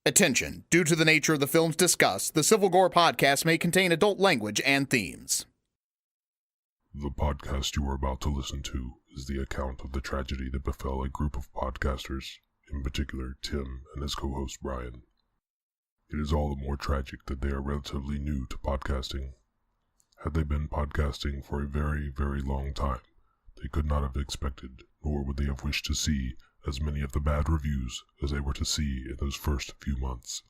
Attention, due to the nature of the films discussed, the Civil Gore podcast may contain adult language and themes. The podcast you are about to listen to is the account of the tragedy that befell a group of podcasters, in particular Tim and his co-host Brian. It is all the more tragic that they are relatively new to podcasting. Had they been podcasting for a very, very long time, they could not have expected, nor would they have wished to see, as many of the bad reviews as they were to see in those first few months.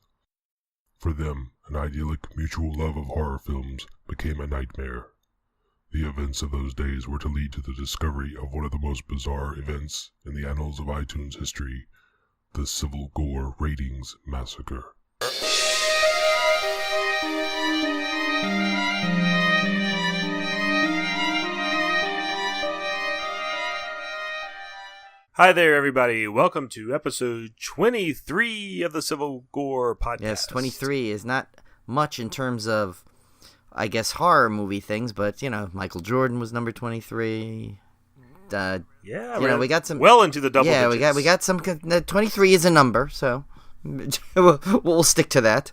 For them, an idyllic mutual love of horror films became a nightmare. The events of those days were to lead to the discovery of one of the most bizarre events in the annals of iTunes history, the Civil Gore Ratings Massacre. Hi there, everybody. Welcome to episode 23 of the Civil Gore podcast. Yes, 23 is not much in terms of, I guess, horror movie things, but, you know, Michael Jordan was number 23. We got some... Well into the double digits. Yeah, we got some... 23 is a number, so we'll stick to that.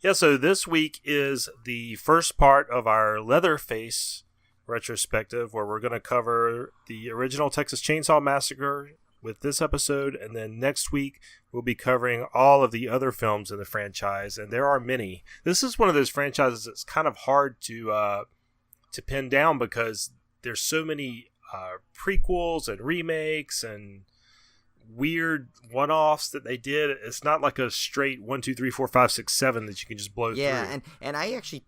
Yeah, so this week is the first part of our Leatherface retrospective, where we're going to cover the original Texas Chainsaw Massacre with this episode, and then next week we'll be covering all of the other films in the franchise, and there are many. This is one of those franchises that's kind of hard to pin down because there's so many prequels and remakes and weird one-offs that they did. It's not like a straight 1, 2, 3, 4, 5, 6, 7 that you can just blow through. Yeah, and I actually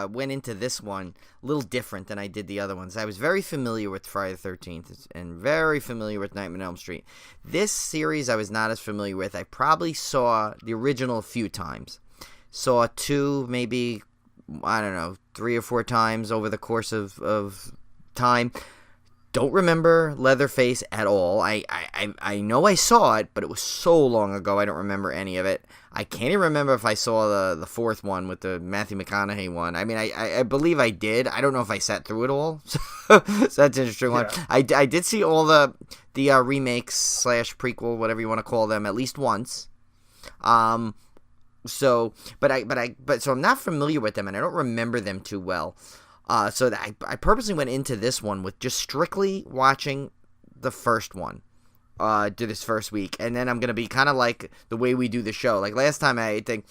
went into this one a little different than I did the other ones. I was very familiar with Friday the 13th and very familiar with Nightmare on Elm Street. This series I was not as familiar with. I probably saw the original a few times. Saw two, maybe, I don't know, 3 or 4 times over the course of time. Don't remember Leatherface at all. I know I saw it, but it was so long ago I don't remember any of it. I can't even remember if I saw the fourth one with the Matthew McConaughey one. I mean, I believe I did. I don't know if I sat through it all. So that's an interesting one. I did see all the remakes / prequel, whatever you want to call them, at least once. So I'm not familiar with them, and I don't remember them too well. So I purposely went into this one with just strictly watching the first one, this first week. And then I'm going to be kind of like the way we do the show. Like last time, I think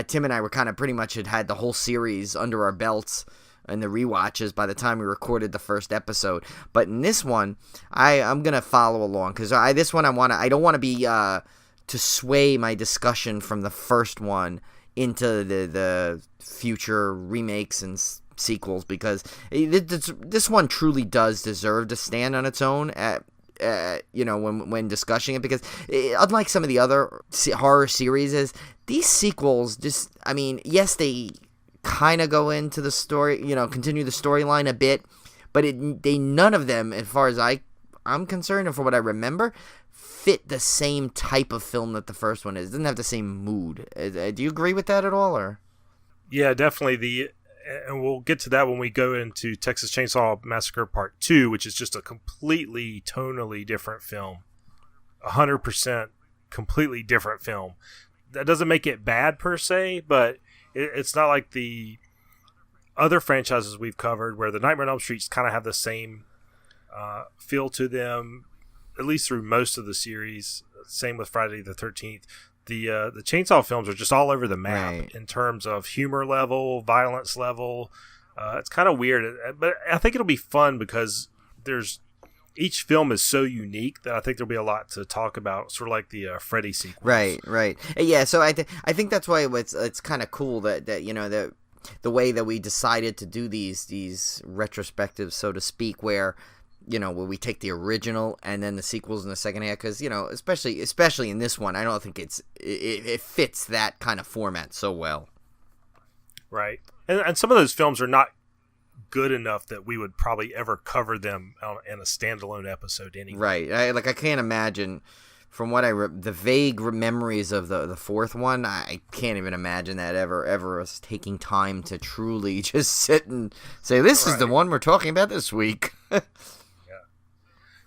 Tim and I were kind of pretty much had the whole series under our belts and the rewatches by the time we recorded the first episode. But in this one, I'm going to follow along because I don't want to be to sway my discussion from the first one into the future remakes and sequels, because this one truly does deserve to stand on its own when discussing it, because unlike some of the other horror series, these sequels just, I mean, yes, they kind of go into the story, continue the storyline a bit, but none of them, as far as I'm concerned and from what I remember, fit the same type of film that the first one is. It doesn't have the same mood. Do you agree with that at all, or? Yeah, definitely. And we'll get to that when we go into Texas Chainsaw Massacre Part 2, which is just a completely tonally different film. 100% completely different film. That doesn't make it bad per se, but it's not like the other franchises we've covered where the Nightmare on Elm Streets kind of have the same feel to them, at least through most of the series. Same with Friday the 13th. The Chainsaw films are just all over the map in terms of humor level, violence level. It's kind of weird, but I think it'll be fun because each film is so unique that I think there'll be a lot to talk about, sort of like the Freddy sequels. Right. Yeah, so I think that's why it's kind of cool that the way that we decided to do these retrospectives, so to speak, where where we take the original and then the sequels in the second half, because especially in this one, I don't think it fits that kind of format so well. Right, and some of those films are not good enough that we would probably ever cover them in a standalone episode anyway. Right, I can't imagine. From what the vague memories of the fourth one, I can't even imagine that ever us taking time to truly just sit and say, this is the one we're talking about this week.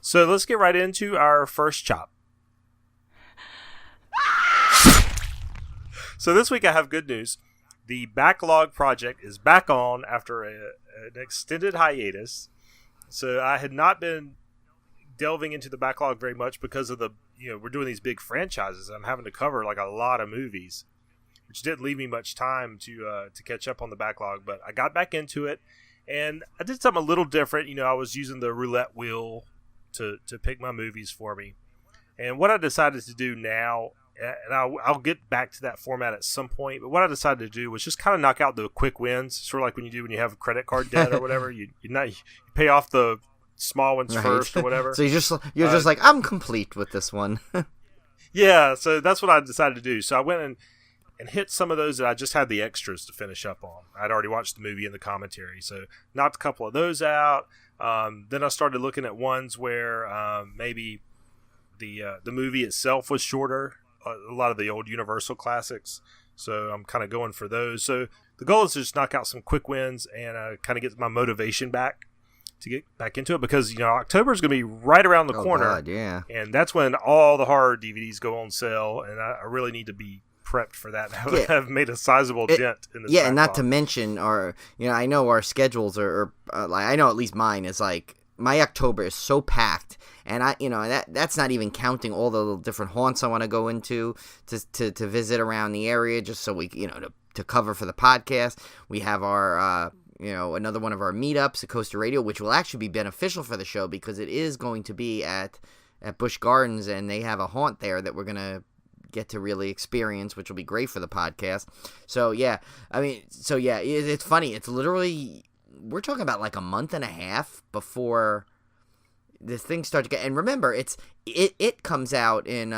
So let's get right into our first chop. So this week I have good news. The Backlog Project is back on after an extended hiatus. So I had not been delving into the backlog very much because of we're doing these big franchises. I'm having to cover like a lot of movies, which didn't leave me much time to catch up on the backlog. But I got back into it, and I did something a little different. I was using the roulette wheel to pick my movies for me. And what I decided to do now, and I'll get back to that format at some point, but what I decided to do was just kind of knock out the quick wins, sort of like when you have credit card debt or whatever. You pay off the small ones first or whatever. So you're just like, I'm complete with this one. Yeah, so that's what I decided to do. So I went and hit some of those that I just had the extras to finish up on. I'd already watched the movie and the commentary, so knocked a couple of those out. Then I started looking at ones where maybe the movie itself was shorter, a lot of the old Universal classics. So I'm kind of going for those. So the goal is to just knock out some quick wins and kind of get my motivation back to get back into it, because October is going to be right around the corner. God, yeah. And that's when all the horror DVDs go on sale, and I really need to be prepped for that. I've made a sizable dent in this. Yeah, and not to mention I know our schedules are like, I know at least mine is like, my October is so packed, and that's not even counting all the little different haunts I want to go into to visit around the area, just so we to cover for the podcast. We have our another one of our meetups at Coaster Radio, which will actually be beneficial for the show because it is going to be at Busch Gardens, and they have a haunt there that we're going to get to really experience, which will be great for the podcast. So, yeah, it's funny. It's literally, we're talking about like a month and a half before this thing starts to get, and remember, it comes out in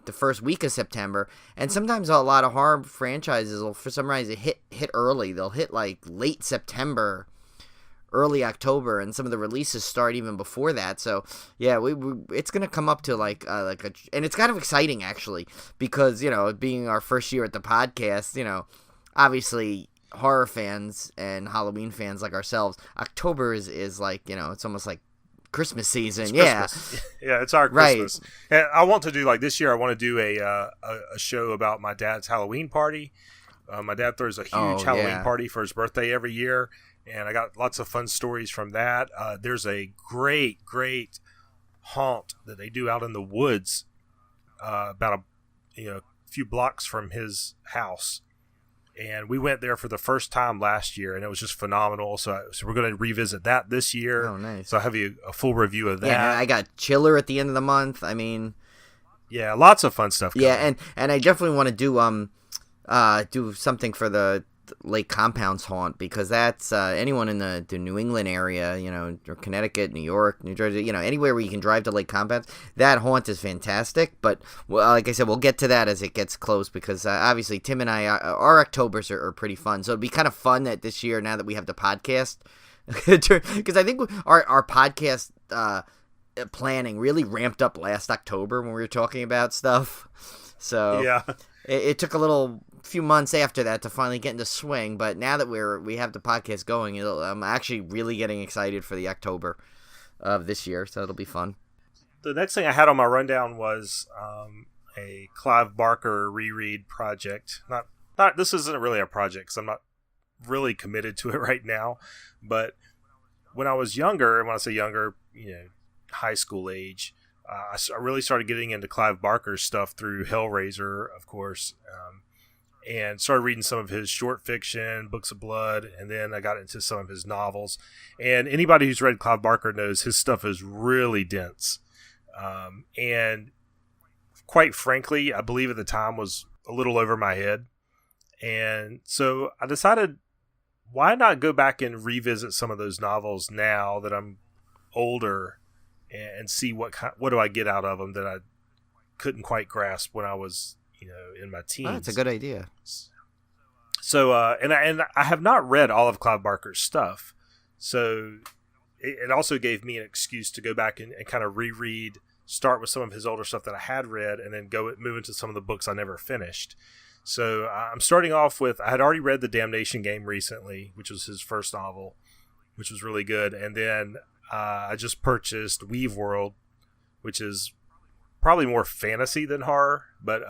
the first week of September, and sometimes a lot of horror franchises will, for some reason, hit early. They'll hit like late September, early October, and some of the releases start even before that. So yeah, it's gonna come up to and it's kind of exciting actually, because being our first year at the podcast, obviously horror fans and Halloween fans like ourselves, October is like it's almost like Christmas season. Yeah, it's our Christmas. Right. And I want to do, like, this year I want to do a show about my dad's Halloween party. My dad throws a huge Halloween party for his birthday every year, and I got lots of fun stories from that. There's a great haunt that they do out in the woods, about a few blocks from his house. And we went there for the first time last year, and it was just phenomenal. So we're going to revisit that this year. Oh, nice. So I'll have you a full review of that. Yeah, I got Chiller at the end of the month. I mean, yeah, lots of fun stuff coming. Yeah, and I definitely want to do something for the Lake Compounds haunt, because that's anyone in the New England area, or Connecticut, New York, New Jersey, anywhere where you can drive to Lake Compounds. That haunt is fantastic, but like I said, we'll get to that as it gets close, because obviously Tim and I, our Octobers are pretty fun. So it'd be kind of fun that this year, now that we have the podcast, because I think our podcast planning really ramped up last October when we were talking about stuff. So yeah, it took a few months after that to finally get into swing, but now that we have the podcast going, I'm actually really getting excited for the October of this year, so it'll be fun. The next thing I had on my rundown was a Clive Barker reread project. Not this isn't really a project, because I'm not really committed to it right now, but when I was younger, and when I say younger, high school age, I really started getting into Clive Barker's stuff through Hellraiser, of course, and started reading some of his short fiction, books of blood, and then I got into some of his novels. And anybody who's read Clive Barker knows his stuff is really dense. And quite frankly, I believe at the time was a little over my head. And so I decided, why not go back and revisit some of those novels now that I'm older, and see what do I get out of them that I couldn't quite grasp when I was in my teens. Oh, that's a good idea. So, and I have not read all of Clive Barker's stuff, so it also gave me an excuse to go back and kind of reread, start with some of his older stuff that I had read, and then move into some of the books I never finished. So I'm starting off with, I had already read The Damnation Game recently, which was his first novel, which was really good, and then I just purchased Weave World, which is probably more fantasy than horror, but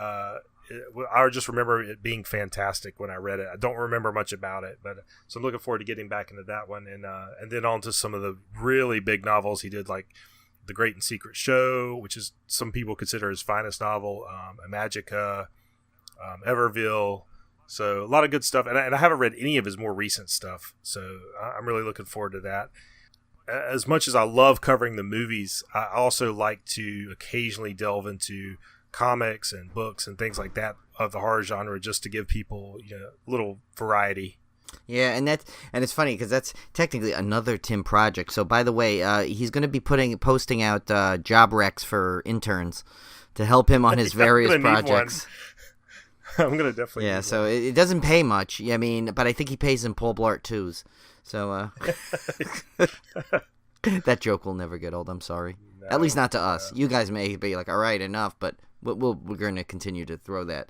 I just remember it being fantastic when I read it. I don't remember much about it, but so I'm looking forward to getting back into that one, and then on to some of the really big novels he did, like The Great and Secret Show, which is some people consider his finest novel, Magica, Everville. So a lot of good stuff, and I haven't read any of his more recent stuff, so I'm really looking forward to that. As much as I love covering the movies, I also like to occasionally delve into comics and books and things like that of the horror genre, just to give people a little variety. Yeah, and it's funny because that's technically another Tim project. So by the way, he's going to be posting out job recs for interns to help him on his various projects. I'm going to definitely. Yeah, so it doesn't pay much. I mean, but I think he pays in Paul Blart 2s. So that joke will never get old. I'm sorry. No, at least not to us. You guys may be like, all right, enough, but we're going to continue to throw that.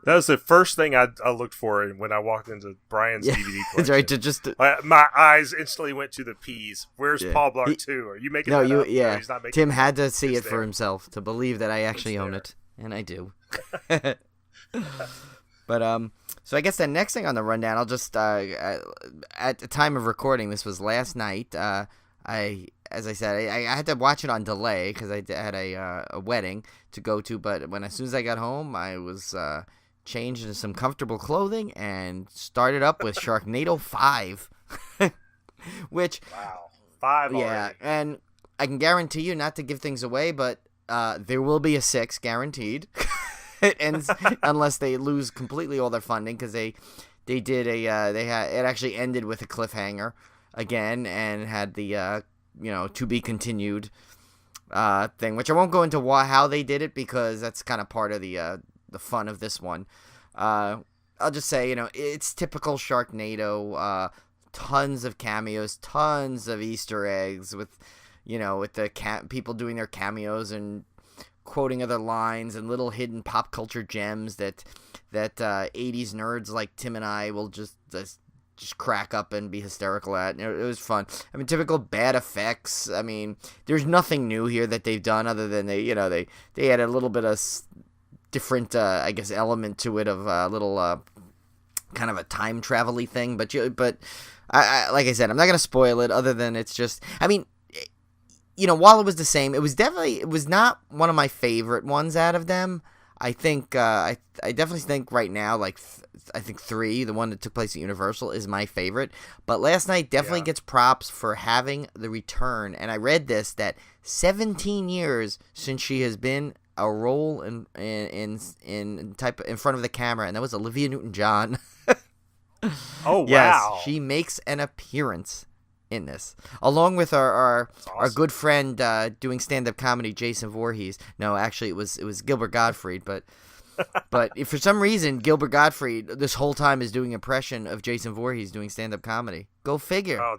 That was the first thing I looked for when I walked into Brian's DVD collection. That's right. To just my eyes instantly went to the P's. Where's Paul Blart 2? Are you making that up? Yeah. No, he's not making Tim had to see it for himself to believe that I actually own it, and I do. But so I guess the next thing on the rundown, I'll just at the time of recording, this was last night. As I said, I had to watch it on delay because I had a wedding to go to. But as soon as I got home, I was changed into some comfortable clothing and started up with Sharknado 5, which 5 yeah, already. And I can guarantee you, not to give things away, but there will be a 6 guaranteed. It ends unless they lose completely all their funding, because it actually ended with a cliffhanger again and had the to be continued thing, which I won't go into how they did it because that's kind of part of the fun of this one. I'll just say it's typical Sharknado, tons of cameos, tons of Easter eggs with the people doing their cameos and quoting other lines and little hidden pop culture gems that 80s nerds like Tim and I will just crack up and be hysterical at. It was fun. I mean, typical bad effects. I mean, there's nothing new here that they've done other than they had a little bit of different I guess element to it of a little kind of a time travel-y thing. But I like I said, I'm not gonna spoil it other than it's just, I mean, while it was the same, it was not one of my favorite ones out of them. I think I definitely think right now, like I think 3, the one that took place at Universal, is my favorite. But Last Night definitely gets props for having the return. And I read this that 17 years since she has been a role in front of the camera, and that was Olivia Newton-John. Oh wow! Yes, she makes an appearance in this, along with our good friend doing stand-up comedy, Jason Voorhees. No, actually, it was Gilbert Gottfried, but if for some reason Gilbert Gottfried this whole time is doing impression of Jason Voorhees doing stand-up comedy. Go figure. Oh,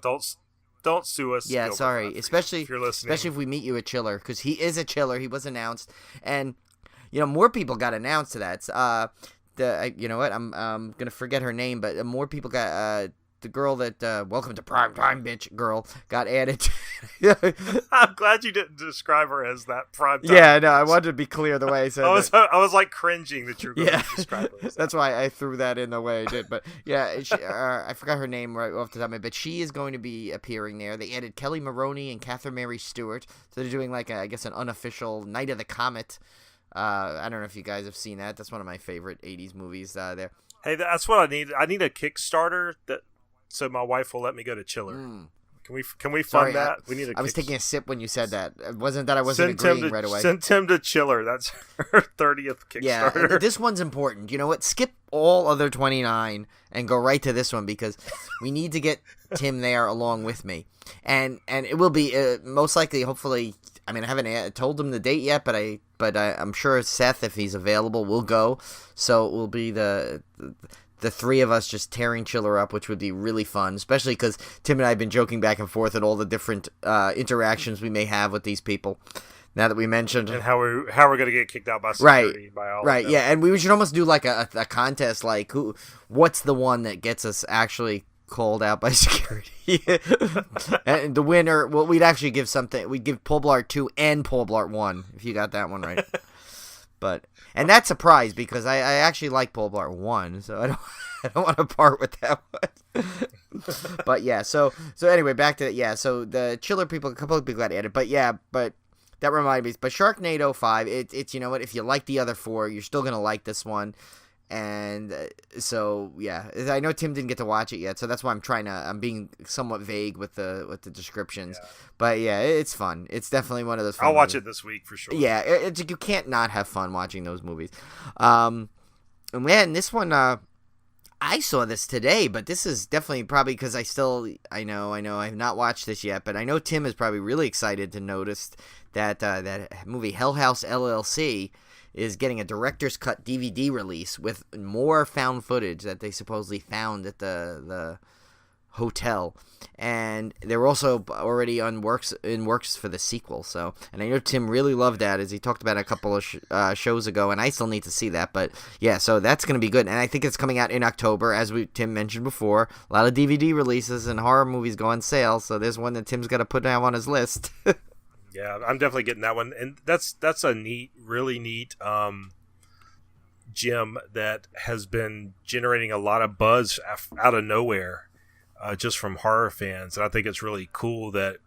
don't sue us. Yeah, Gilbert Sorry, Gottfried, especially if you're listening. Especially if we meet you at Chiller, because he is a Chiller. He was announced, and more people got announced to that. You know what? I'm gonna forget her name, but more people got. The girl that Welcome to Prime Time bitch girl got added. I'm glad you didn't describe her as that prime time. Yeah, no, I wanted to be clear the way I said it. I was like cringing that you were going to describe her as that. That's why I threw that in the way I did. But yeah, I forgot her name right off the top of my head, but she is going to be appearing there. They added Kelly Maroney and Catherine Mary Stewart. So they're doing like I guess an unofficial Night of the Comet. I don't know if you guys have seen that. That's one of my favorite 80s movies there. Hey, that's what I need. I need a Kickstarter so my wife will let me go to Chiller. Can we fund that? We need. I was taking a sip when you said that. It wasn't that I wasn't agreeing right away. Send Tim to Chiller. That's her 30th Kickstarter. Yeah, this one's important. You know what? Skip all other 29 and go right to this one because we need to get Tim there along with me. And it will be most likely, hopefully. I mean, I haven't told him the date yet, but I'm sure Seth, if he's available, will go. So it will be the 3 of us just tearing Chiller up, which would be really fun, especially because Tim and I have been joking back and forth at all the different interactions we may have with these people. Now that we mentioned, and how we're going to get kicked out by security, by all right, of them. Yeah, and we should almost do like a contest, like what's the one that gets us actually called out by security, and the winner. Well, we'd actually give something. We'd give Paul Blart 2 and Paul Blart 1 if you got that one right. And that's a surprise because I actually like Pole Blart 1, so I don't want to part with that one. But yeah, so anyway, back to so the chiller people, a couple of people got added, but that reminded me. But Sharknado 5, it's you know what, if you like the other 4, you're still gonna like this one. And so yeah, I know Tim didn't get to watch it yet, so that's why I'm being somewhat vague with the descriptions. Yeah. But yeah, it's fun. It's definitely one of those. I'll watch it this week for sure. Yeah, you can't not have fun watching those movies. And man, this one I saw this today, but this is definitely probably because I know I have not watched this yet, but I know Tim is probably really excited to notice that that movie Hell House LLC is getting a director's cut DVD release with more found footage that they supposedly found at the hotel, and they're also already in works for the sequel. So, and I know Tim really loved that, as he talked about a couple of shows ago, and I still need to see that. But yeah, so that's going to be good, and I think it's coming out in October, as Tim mentioned before. A lot of DVD releases and horror movies go on sale, so there's one that Tim's got to put down on his list. Yeah, I'm definitely getting that one, and that's a really neat gem that has been generating a lot of buzz out of nowhere, just from horror fans. And I think it's really cool that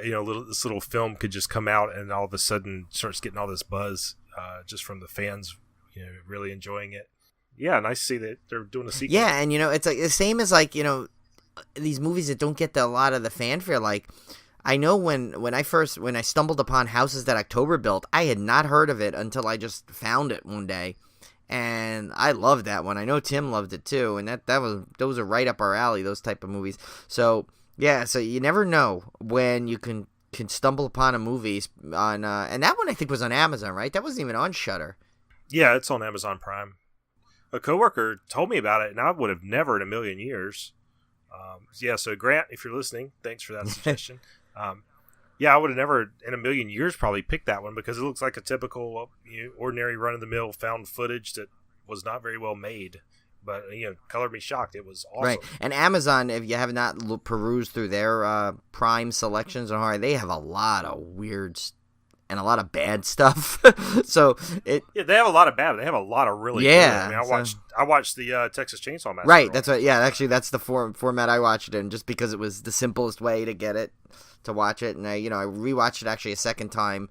this little film could just come out and all of a sudden starts getting all this buzz just from the fans, really enjoying it. Yeah, nice to see that they're doing a sequel. Yeah, and it's like the same as these movies that don't get a lot of the fanfare. Like, I know when I stumbled upon Houses That October Built, I had not heard of it until I just found it one day, and I loved that one. I know Tim loved it too, and those are right up our alley, those type of movies. So yeah, so you never know when you can stumble upon a movie on, and that one I think was on Amazon, right? That wasn't even on Shudder. Yeah, it's on Amazon Prime. A coworker told me about it, and I would have never in a million years. So Grant, if you're listening, thanks for that suggestion. I would have never in a million years probably picked that one because it looks like a typical ordinary run-of-the-mill found footage that was not very well made, but colored me shocked. It was awesome. Right. And Amazon, if you have not perused through their Prime selections on horror, they have a lot of weird and a lot of bad stuff. So they have a lot of bad, but they have a lot of really good. I mean, I watched the Texas Chainsaw Massacre. Right, that's what. Yeah, actually, that's the format I watched it in, just because it was the simplest way to get it, to watch it. And I rewatched it actually a second time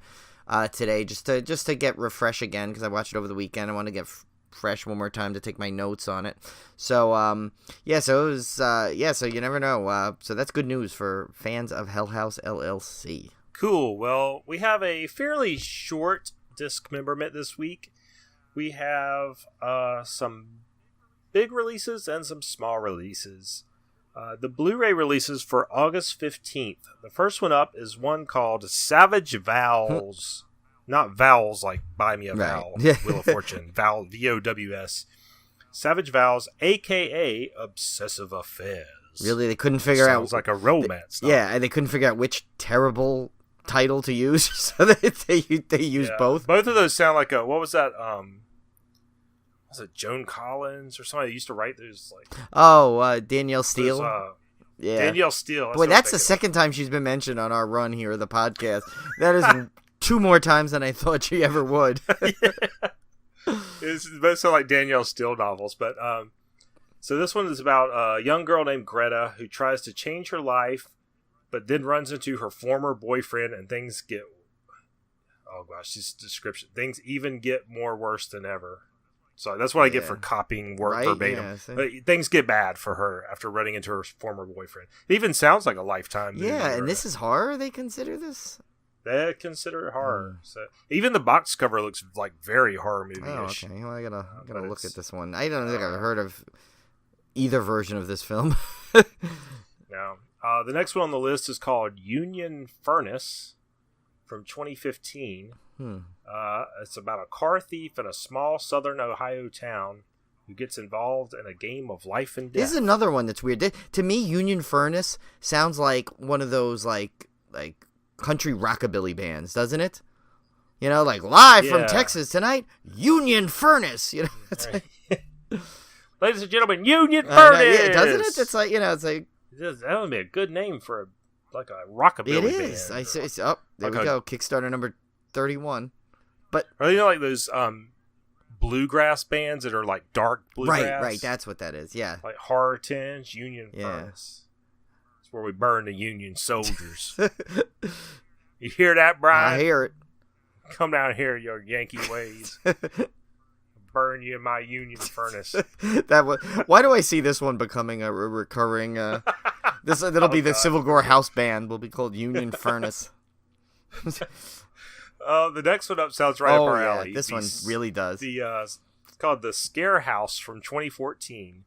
today, just to get refresh again, because I watched it over the weekend. I want to get fresh one more time to take my notes on it. So so it was so you never know. So that's good news for fans of Hell House LLC. Cool. Well, we have a fairly short discmemberment this week. We have some big releases and some small releases. The Blu-ray releases for August 15th. The first one up is one called Savage Vows. Not vowels like buy me a vowel, Wheel of Fortune. Vowel, VOWS. Savage Vows, a.k.a. Obsessive Affairs. Really? They couldn't figure out... Sounds like a romance. Yeah, and they couldn't figure out which terrible title to use, so they used both. Both of those sound like what was that? Was it Joan Collins or somebody that used to write those? Danielle Steele. Danielle Steele. Boy, that's the second time she's been mentioned on our run here of the podcast. That is 2 more times than I thought she ever would. It's both sound like Danielle Steele novels, but so this one is about a young girl named Greta who tries to change her life, but then runs into her former boyfriend, and things get, this description, things even get more worse than ever. So that's what I get for copying verbatim. Yeah, things get bad for her after running into her former boyfriend. It even sounds like a Lifetime movie. Yeah, and this is horror, they consider this? They consider it horror. So even the box cover looks like very horror movie-ish. Oh, okay. Well, I gotta look at this one. I don't think I've heard of either version of this film. No. The next one on the list is called Union Furnace from 2015. It's about a car thief in a small southern Ohio town who gets involved in a game of life and death. This is another one that's weird. To me, Union Furnace sounds like one of those like country rockabilly bands, doesn't it? Like live from Texas tonight, Union Furnace. Ladies and gentlemen, Union Furnace. Doesn't it? It's like it's like. That would be a good name for a rockabilly band. It is. There we go. Kickstarter number 31. But Or, like those bluegrass bands that are like dark bluegrass. right, that's what that is. Yeah. Like Horror Tinge, Union Furnace. It's where we burn the Union soldiers. You hear that, Brian? I hear it. Come down here, your Yankee ways. Burn you in my Union furnace. Why do I see this one becoming a recurring? That'll be the Civil Gore house band. Will be called Union Furnace. The next one up sounds right up our alley. This one really does. It's called The Scare House from 2014.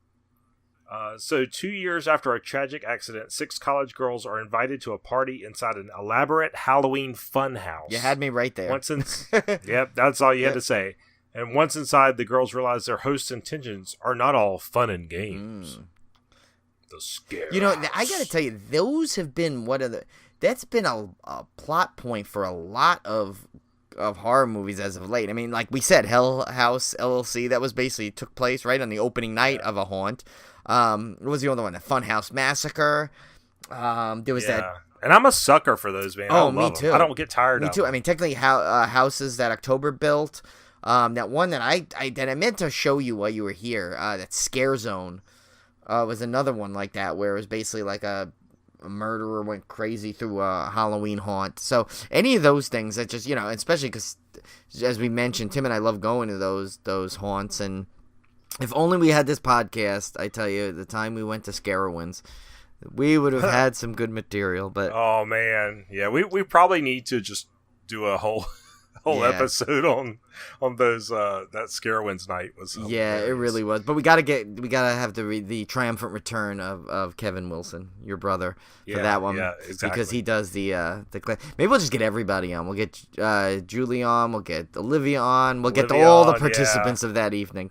So 2 years after a tragic accident, 6 college girls are invited to a party inside an elaborate Halloween fun house. You had me right there. Yep, that's all you had to say. And once inside, the girls realize their host's intentions are not all fun and games. The Scare House. I gotta tell you, those have been that's been a plot point for a lot of horror movies as of late. I mean, like we said, Hell House LLC, that was basically took place right on the opening night of a haunt. What was the other one? The Funhouse Massacre. There was that. And I'm a sucker for those, man. Oh, me too. I don't get tired of them. Me too. I mean, technically, houses that October built. That one that I meant to show you while you were here. That Scare Zone was another one like that, where it was basically like a murderer went crazy through a Halloween haunt. So any of those things that just, especially because, as we mentioned, Tim and I love going to those haunts. And if only we had this podcast, I tell you, the time we went to Scarowinds, we would have had some good material. But oh man, yeah, we probably need to just do a whole episode on those that Scarowinds night was hilarious. It really was. But we gotta have the triumphant return of Kevin Wilson, your brother, for that one. Yeah, exactly. Because he does the maybe we'll just get everybody on. We'll get Julie on, we'll get Olivia on, we'll get all the participants of that evening.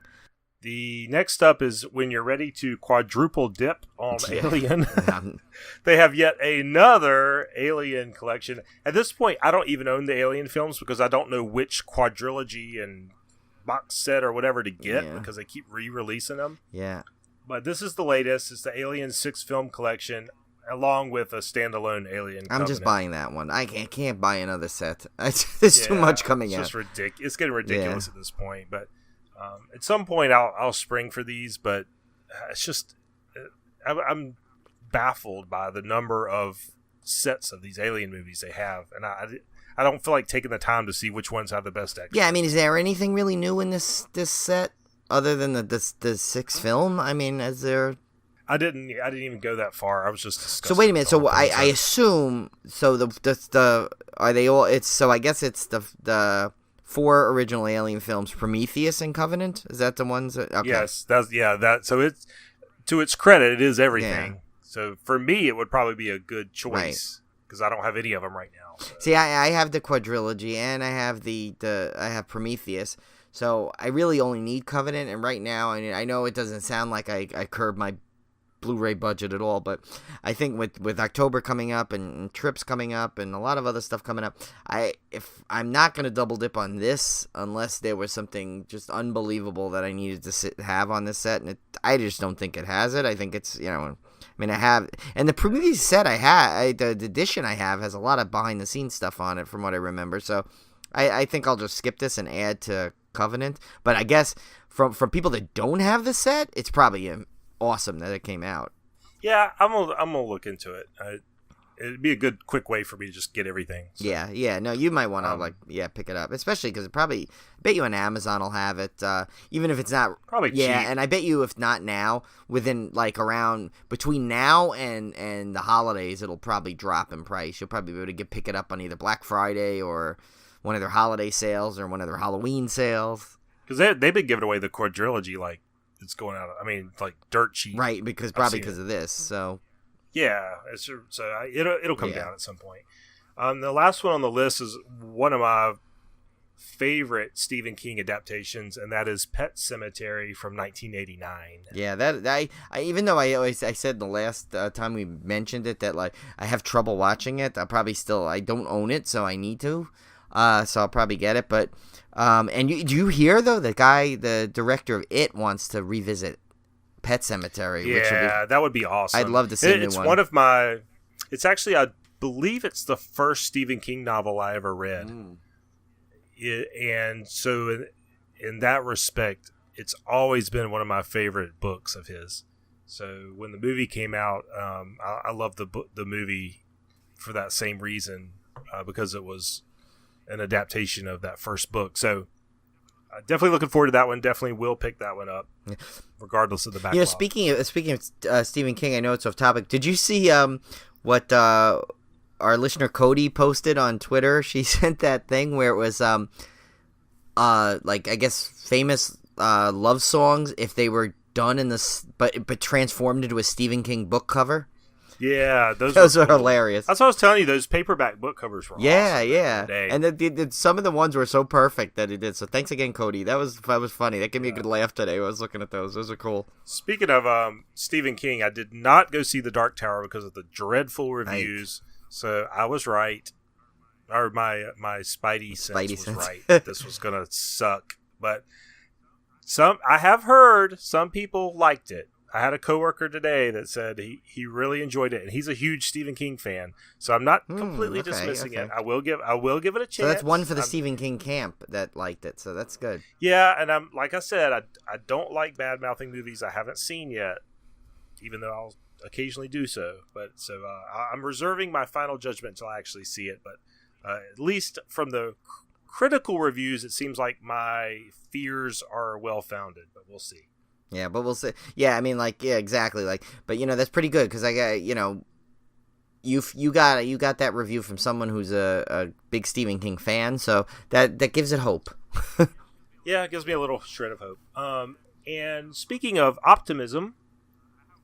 The next up is when you're ready to quadruple dip on Alien. They have yet another Alien collection. At this point, I don't even own the Alien films because I don't know which quadrilogy and box set or whatever to get because they keep re-releasing them. Yeah. But this is the latest. It's the Alien 6 film collection along with a standalone Alien Covenant. I'm just buying that one. I can't buy another set. There's too much coming out. It's just ridiculous. It's getting ridiculous at this point, but at some point, I'll spring for these, but it's just I'm baffled by the number of sets of these Alien movies they have, and I don't feel like taking the time to see which ones have the best extras. Yeah, I mean, is there anything really new in this set other than the 6th film? I mean, is there? I didn't even go that far. I was just discussing. So wait a minute. So I assume the are they all? I guess it's the 4 original Alien films, Prometheus and Covenant. Is that the ones? Okay. Yes, so it's to its credit, it is everything. Yeah. So for me, it would probably be a good choice because I don't have any of them right now. So. See, I have the quadrilogy and I have I have Prometheus. So I really only need Covenant. And right now, I know it doesn't sound like I curb my Blu-ray budget at all, but I think with October coming up and trips coming up and a lot of other stuff coming up, if I'm not going to double dip on this unless there was something just unbelievable that I needed to have on this set, and I just don't think it has it. I think it's I have, and the Prometheus set the edition I have has a lot of behind the scenes stuff on it from what I remember, so I think I'll just skip this and add to Covenant. But I guess from people that don't have the set, it's probably awesome that it came out. Yeah, I'm gonna look into it. It'd be a good quick way for me to just get everything. So. Yeah. No, you might want to pick it up, especially because I bet you on Amazon will have it, even if it's not probably cheap. Yeah, and I bet you if not now, within around between now and the holidays, it'll probably drop in price. You'll probably be able to pick it up on either Black Friday or one of their holiday sales or one of their Halloween sales. Because they've been giving away the quadrilogy it's going out. I mean, dirt cheap, right? Because of this. So yeah, it'll come down at some point. The last one on the list is one of my favorite Stephen King adaptations, and that is Pet Sematary from 1989. Yeah, that I even though I said the last time we mentioned it that I have trouble watching it. I don't own it, so I need to. So I'll probably get it, but. And do you hear though the director of It wants to revisit Pet Sematary? Yeah, that would be awesome. I'd love to see it's one of my. It's actually I believe it's the first Stephen King novel I ever read. And so in that respect, it's always been one of my favorite books of his. So when the movie came out, I loved the movie for that same reason, because it was an adaptation of that first book. So definitely looking forward to that one. Definitely will pick that one up, regardless of the backlog. Speaking of Stephen King, I know it's off topic. Did you see what our listener Cody posted on Twitter? She sent that thing where it was like, I guess, famous love songs if they were done in this, but transformed into a Stephen King book cover. Yeah, those are hilarious. That's what I was telling you. Those paperback book covers were awesome. Yeah. And some of the ones were so perfect that it did. So thanks again, Cody. That was funny. That gave me a good laugh today. I was looking at those. Those are cool. Speaking of Stephen King, I did not go see The Dark Tower because of the dreadful reviews. Right. So I was right. Or my Spidey sense was right. This was gonna suck. But I have heard some people liked it. I had a coworker today that said he really enjoyed it, and he's a huge Stephen King fan. So I'm not completely dismissing it. I will give it a chance. So that's one for the Stephen King camp that liked it. So that's good. Yeah, and I'm like I said, I don't like bad mouthing movies I haven't seen yet, even though I'll occasionally do so. But I'm reserving my final judgment until I actually see it. But at least from the critical reviews, it seems like my fears are well founded. But we'll see. Yeah, but we'll see. Yeah, I mean, exactly. But that's pretty good because I got, you got that review from someone who's a big Stephen King fan, so that gives it hope. Yeah, it gives me a little shred of hope. And speaking of optimism,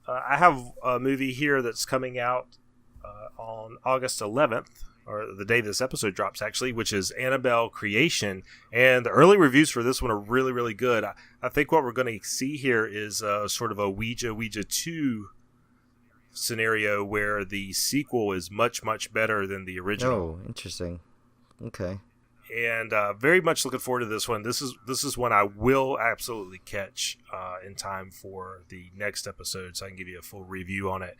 I have a movie here that's coming out on August 11th. Or the day this episode drops, actually, which is Annabelle Creation. And the early reviews for this one are really, really good. I think what we're going to see here is sort of a Ouija 2 scenario where the sequel is much, much better than the original. Oh, interesting. Okay. And very much looking forward to this one. This is one I will absolutely catch in time for the next episode, so I can give you a full review on it.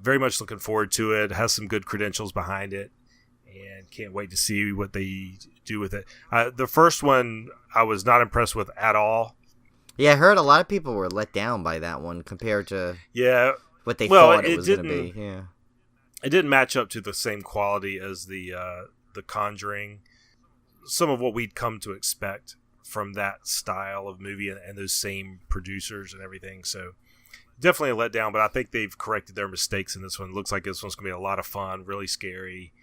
Very much looking forward to it. Has some good credentials behind it. And can't wait to see what they do with it. The first one I was not impressed with at all. Yeah, I heard a lot of people were let down by that one compared to what they thought it was going to be. Yeah, it didn't match up to the same quality as the Conjuring. Some of what we'd come to expect from that style of movie and those same producers and everything. So definitely a letdown, but I think they've corrected their mistakes in this one. It looks like this one's going to be a lot of fun, really scary.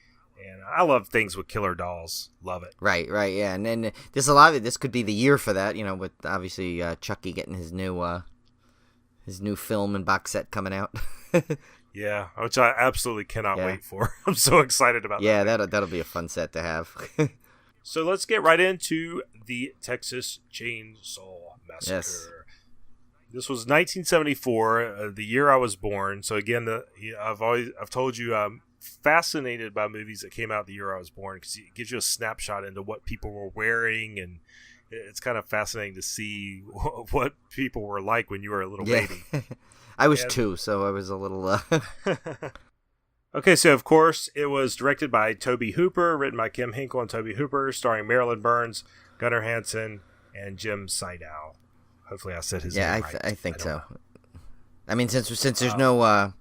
And I love things with killer dolls. Love it. Right, yeah. And then there's a lot of it. This could be the year for that, with obviously Chucky getting his new film and box set coming out. Yeah, which I absolutely cannot wait for. I'm so excited about that. Yeah, that'll be a fun set to have. So let's get right into the Texas Chainsaw Massacre. Yes. This was 1974, the year I was born. So again, I've told you I'm fascinated by movies that came out the year I was born because it gives you a snapshot into what people were wearing, and it's kind of fascinating to see what people were like when you were a little baby. I was 2, so I was a little... Okay, so of course it was directed by Tobe Hooper, written by Kim Hinkle and Tobe Hooper, starring Marilyn Burns, Gunnar Hansen, and Jim Sydow. Hopefully I said his name right. I think so. I mean, since there's no...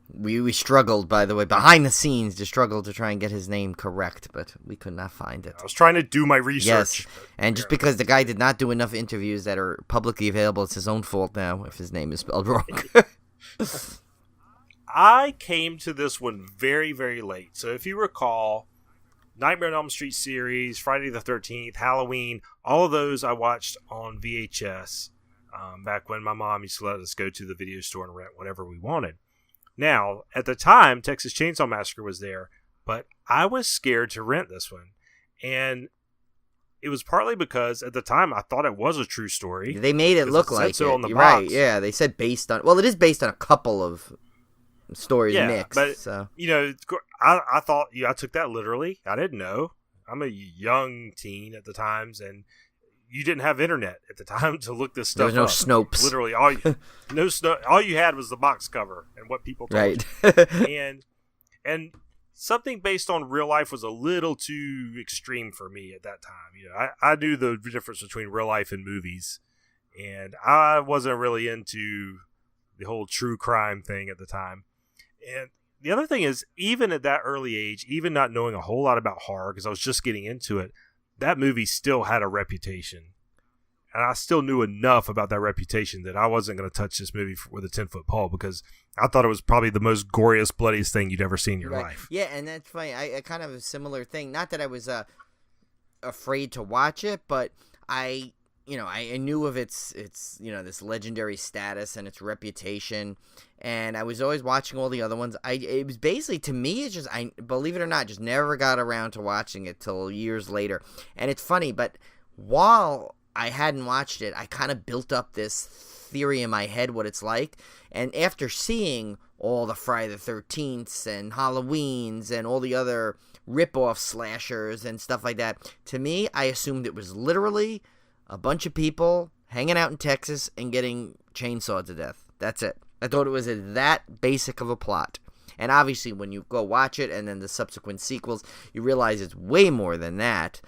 We struggled, by the way, behind the scenes to struggle to try and get his name correct, but we could not find it. I was trying to do my research. Yes, and just because the guy did not do enough interviews that are publicly available, it's his own fault now if his name is spelled wrong. I came to this one very, very late. So if you recall, Nightmare on Elm Street series, Friday the 13th, Halloween, all of those I watched on VHS back when my mom used to let us go to the video store and rent whatever we wanted. Now, at the time, Texas Chainsaw Massacre was there, but I was scared to rent this one. And it was partly because at the time I thought it was a true story. They made it look like so it. On the You're box. Right, yeah. They said based on... Well, it is based on a couple of stories mixed. But, so. I thought... I took that literally. I didn't know. I'm a young teen at the times, and you didn't have internet at the time to look this stuff up. There was no Snopes. Literally, all you had was the box cover and what people told right. you. And something based on real life was a little too extreme for me at that time. You know, I knew the difference between real life and movies, and I wasn't really into the whole true crime thing at the time. And the other thing is, even at that early age, even not knowing a whole lot about horror, because I was just getting into it, that movie still had a reputation. And I still knew enough about that reputation that I wasn't going to touch this movie with a 10-foot pole, because I thought it was probably the most goriest, bloodiest thing you'd ever seen in your life. Yeah, and that's funny. I kind of have a similar thing. Not that I was afraid to watch it, but I knew of its this legendary status and its reputation, and I was always watching all the other ones. It was basically, to me, it's just, I believe it or not, just never got around to watching it till years later. And it's funny, but while I hadn't watched it, I kind of built up this theory in my head what it's like, and after seeing all the Friday the 13th and Halloweens and all the other rip-off slashers and stuff like that, to me, I assumed it was literally a bunch of people hanging out in Texas and getting chainsawed to death. That's it. I thought it was that basic of a plot. And obviously, when you go watch it and then the subsequent sequels, you realize it's way more than that.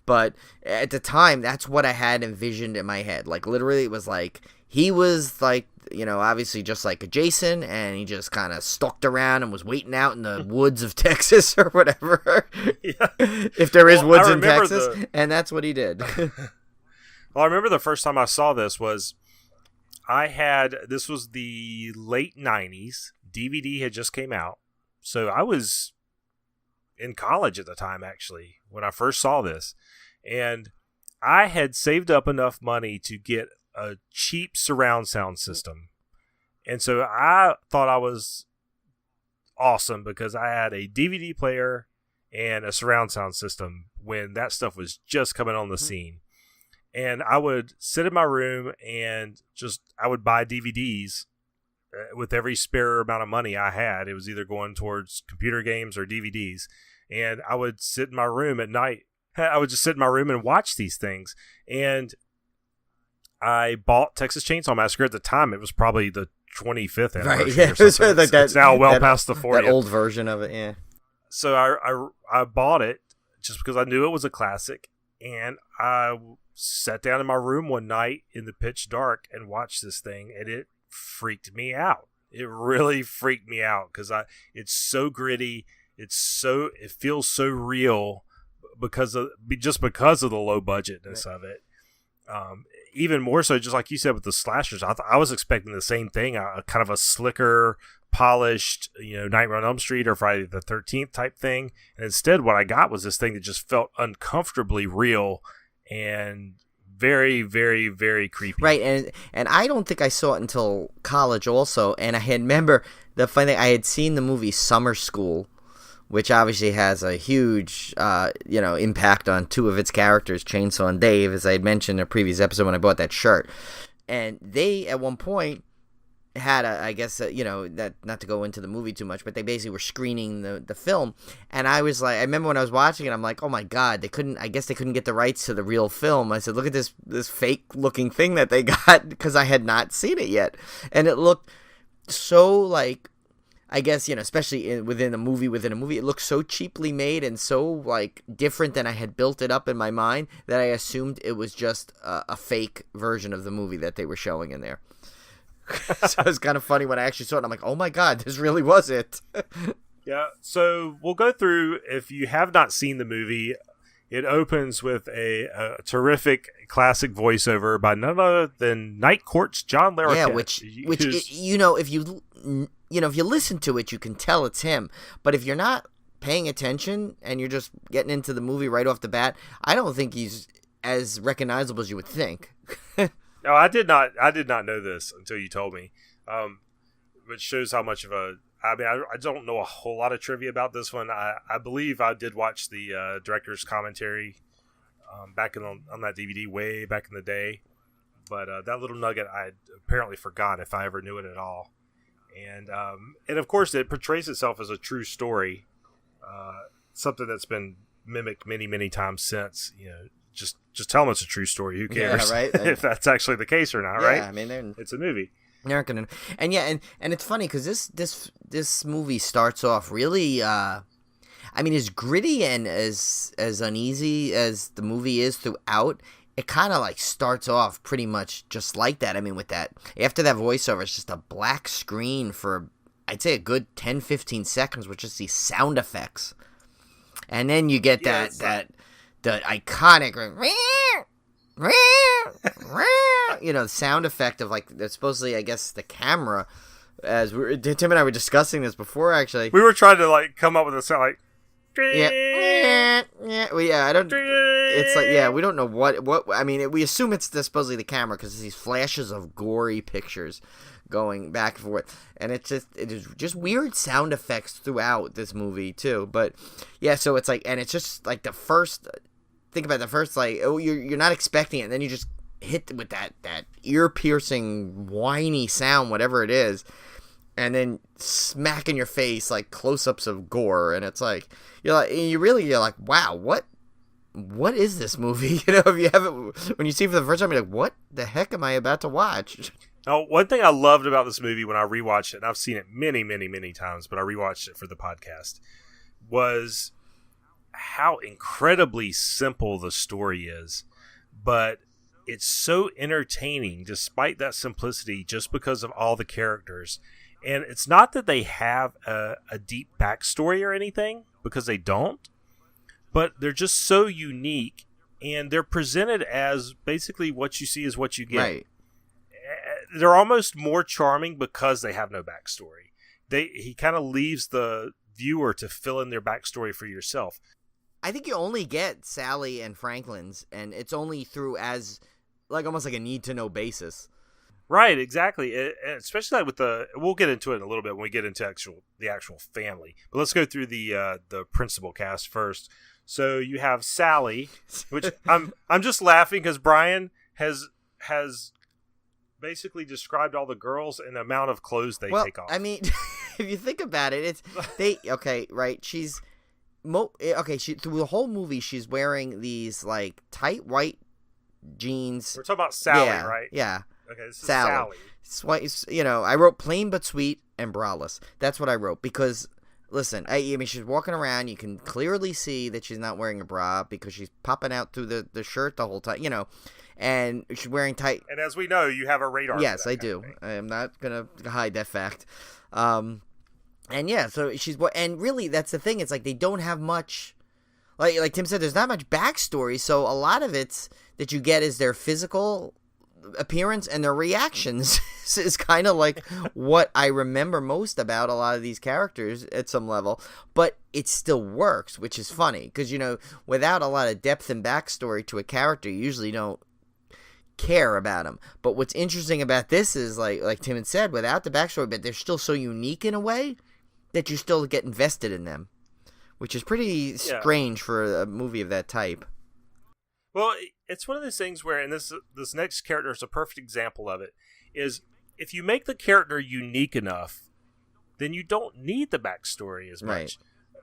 But at the time, that's what I had envisioned in my head. Like, literally, it was like, he was like, obviously just like a Jason, and he just kind of stalked around and was waiting out in the woods of Texas or whatever. Yeah. If there is woods in Texas. And that's what he did. Well, I remember the first time I saw this was, this was the late 90s. DVD had just came out. So I was in college at the time, actually, when I first saw this. And I had saved up enough money to get a cheap surround sound system. And so I thought I was awesome because I had a DVD player and a surround sound system when that stuff was just coming on the scene. And I would sit in my room and I would buy DVDs with every spare amount of money I had. It was either going towards computer games or DVDs. And I would sit in my room at night. I would just sit in my room and watch these things. And I bought Texas Chainsaw Massacre at the time. It was probably the 25th anniversary or something. It's now well past the 40th. That old version of it, yeah. So I bought it just because I knew it was a classic. And I sat down in my room one night in the pitch dark and watched this thing, and it freaked me out. It really freaked me out because it's so gritty. It feels so real because of the low budgetness of it. Even more so, just like you said with the slashers, I was expecting the same thing, a kind of a slicker, polished, Nightmare on Elm Street or Friday the 13th type thing. And instead, what I got was this thing that just felt uncomfortably real and very, very, very creepy. Right, and I don't think I saw it until college also. And I remember the funny thing, I had seen the movie Summer School, which obviously has a huge, impact on two of its characters, Chainsaw and Dave, as I had mentioned in a previous episode when I bought that shirt. And they, at one point, had that not to go into the movie too much, but they basically were screening the film. And I was like, I remember when I was watching it, I'm like, oh my God, they couldn't get the rights to the real film. I said, look at this fake looking thing that they got, because I had not seen it yet. And it looked so like, I guess, especially within a movie, it looks so cheaply made and so, like, different than I had built it up in my mind that I assumed it was just a fake version of the movie that they were showing in there. So it was kind of funny when I actually saw it. I'm like, oh my God, this really was it. Yeah, so we'll go through, if you have not seen the movie, it opens with a terrific classic voiceover by none other than Night Court's John Larroquette. Yeah, which if you listen to it, you can tell it's him. But if you're not paying attention and you're just getting into the movie right off the bat, I don't think he's as recognizable as you would think. No, I did not know this until you told me, which shows how much of I don't know a whole lot of trivia about this one. I believe I did watch the director's commentary back on that DVD way back in the day, but that little nugget I apparently forgot if I ever knew it at all. And of course it portrays itself as a true story, something that's been mimicked many, many times since. Just tell them it's a true story. Who cares? Yeah, right? If that's actually the case or not, right? Yeah, I mean, it's a movie. They're gonna, and it's funny because this movie starts off really I mean, as gritty and as uneasy as the movie is throughout, it kind of like starts off pretty much just like that. I mean, with that, after that voiceover, it's just a black screen for, I'd say, a good 10-15 seconds with just these sound effects. And then you get the iconic, the sound effect of like, supposedly, I guess, the camera. As Tim and I were discussing this before, actually. We were trying to like come up with a sound like. Yeah. Well, yeah, I don't. It's like, yeah, we don't know what. I mean, we assume it's supposedly the camera because these flashes of gory pictures going back and forth, and it is just weird sound effects throughout this movie too. But yeah, so it's like, and it's just like the first. Think about the first, like, oh, you're not expecting it, and then you just hit with that ear piercing whiny sound, whatever it is. And then smack in your face, like close-ups of gore, and it's like you're like, wow, what is this movie? You know, if you haven't, when you see it for the first time, you're like, what the heck am I about to watch? Now, one thing I loved about this movie when I rewatched it, and I've seen it many, many, many times, but I rewatched it for the podcast, was how incredibly simple the story is, but it's so entertaining despite that simplicity, just because of all the characters. And it's not that they have a deep backstory or anything, because they don't, but they're just so unique, and they're presented as basically what you see is what you get. Right. They're almost more charming because they have no backstory. He kind of leaves the viewer to fill in their backstory for yourself. I think you only get Sally and Franklin's, and it's only through as like almost like a need-to-know basis. Right, exactly. Especially with we'll get into it in a little bit when we get into the actual family. But let's go through the principal cast first. So you have Sally, which I'm just laughing because Brian has basically described all the girls and the amount of clothes they take off. I mean, if you think about it, she's through the whole movie she's wearing these like tight white jeans. We're talking about Sally, right? Yeah. Okay, this is Sally. I wrote plain but sweet and braless. That's what I wrote because, listen, I mean, she's walking around. You can clearly see that she's not wearing a bra because she's popping out through the shirt the whole time, and she's wearing tight. And as we know, you have a radar. Yes, I do. I am not going to hide that fact. And yeah, so and really that's the thing. It's like they don't have much. Like Tim said, there's not much backstory. So a lot of it that you get is their physical appearance and their reactions is kind of like what I remember most about a lot of these characters at some level, but it still works, which is funny because without a lot of depth and backstory to a character, you usually don't care about them. But what's interesting about this is like Tim had said, without the backstory, but they're still so unique in a way that you still get invested in them, which is pretty strange for a movie of that type. Well, it's one of those things where, and this next character is a perfect example of it, is if you make the character unique enough, then you don't need the backstory as much. Right.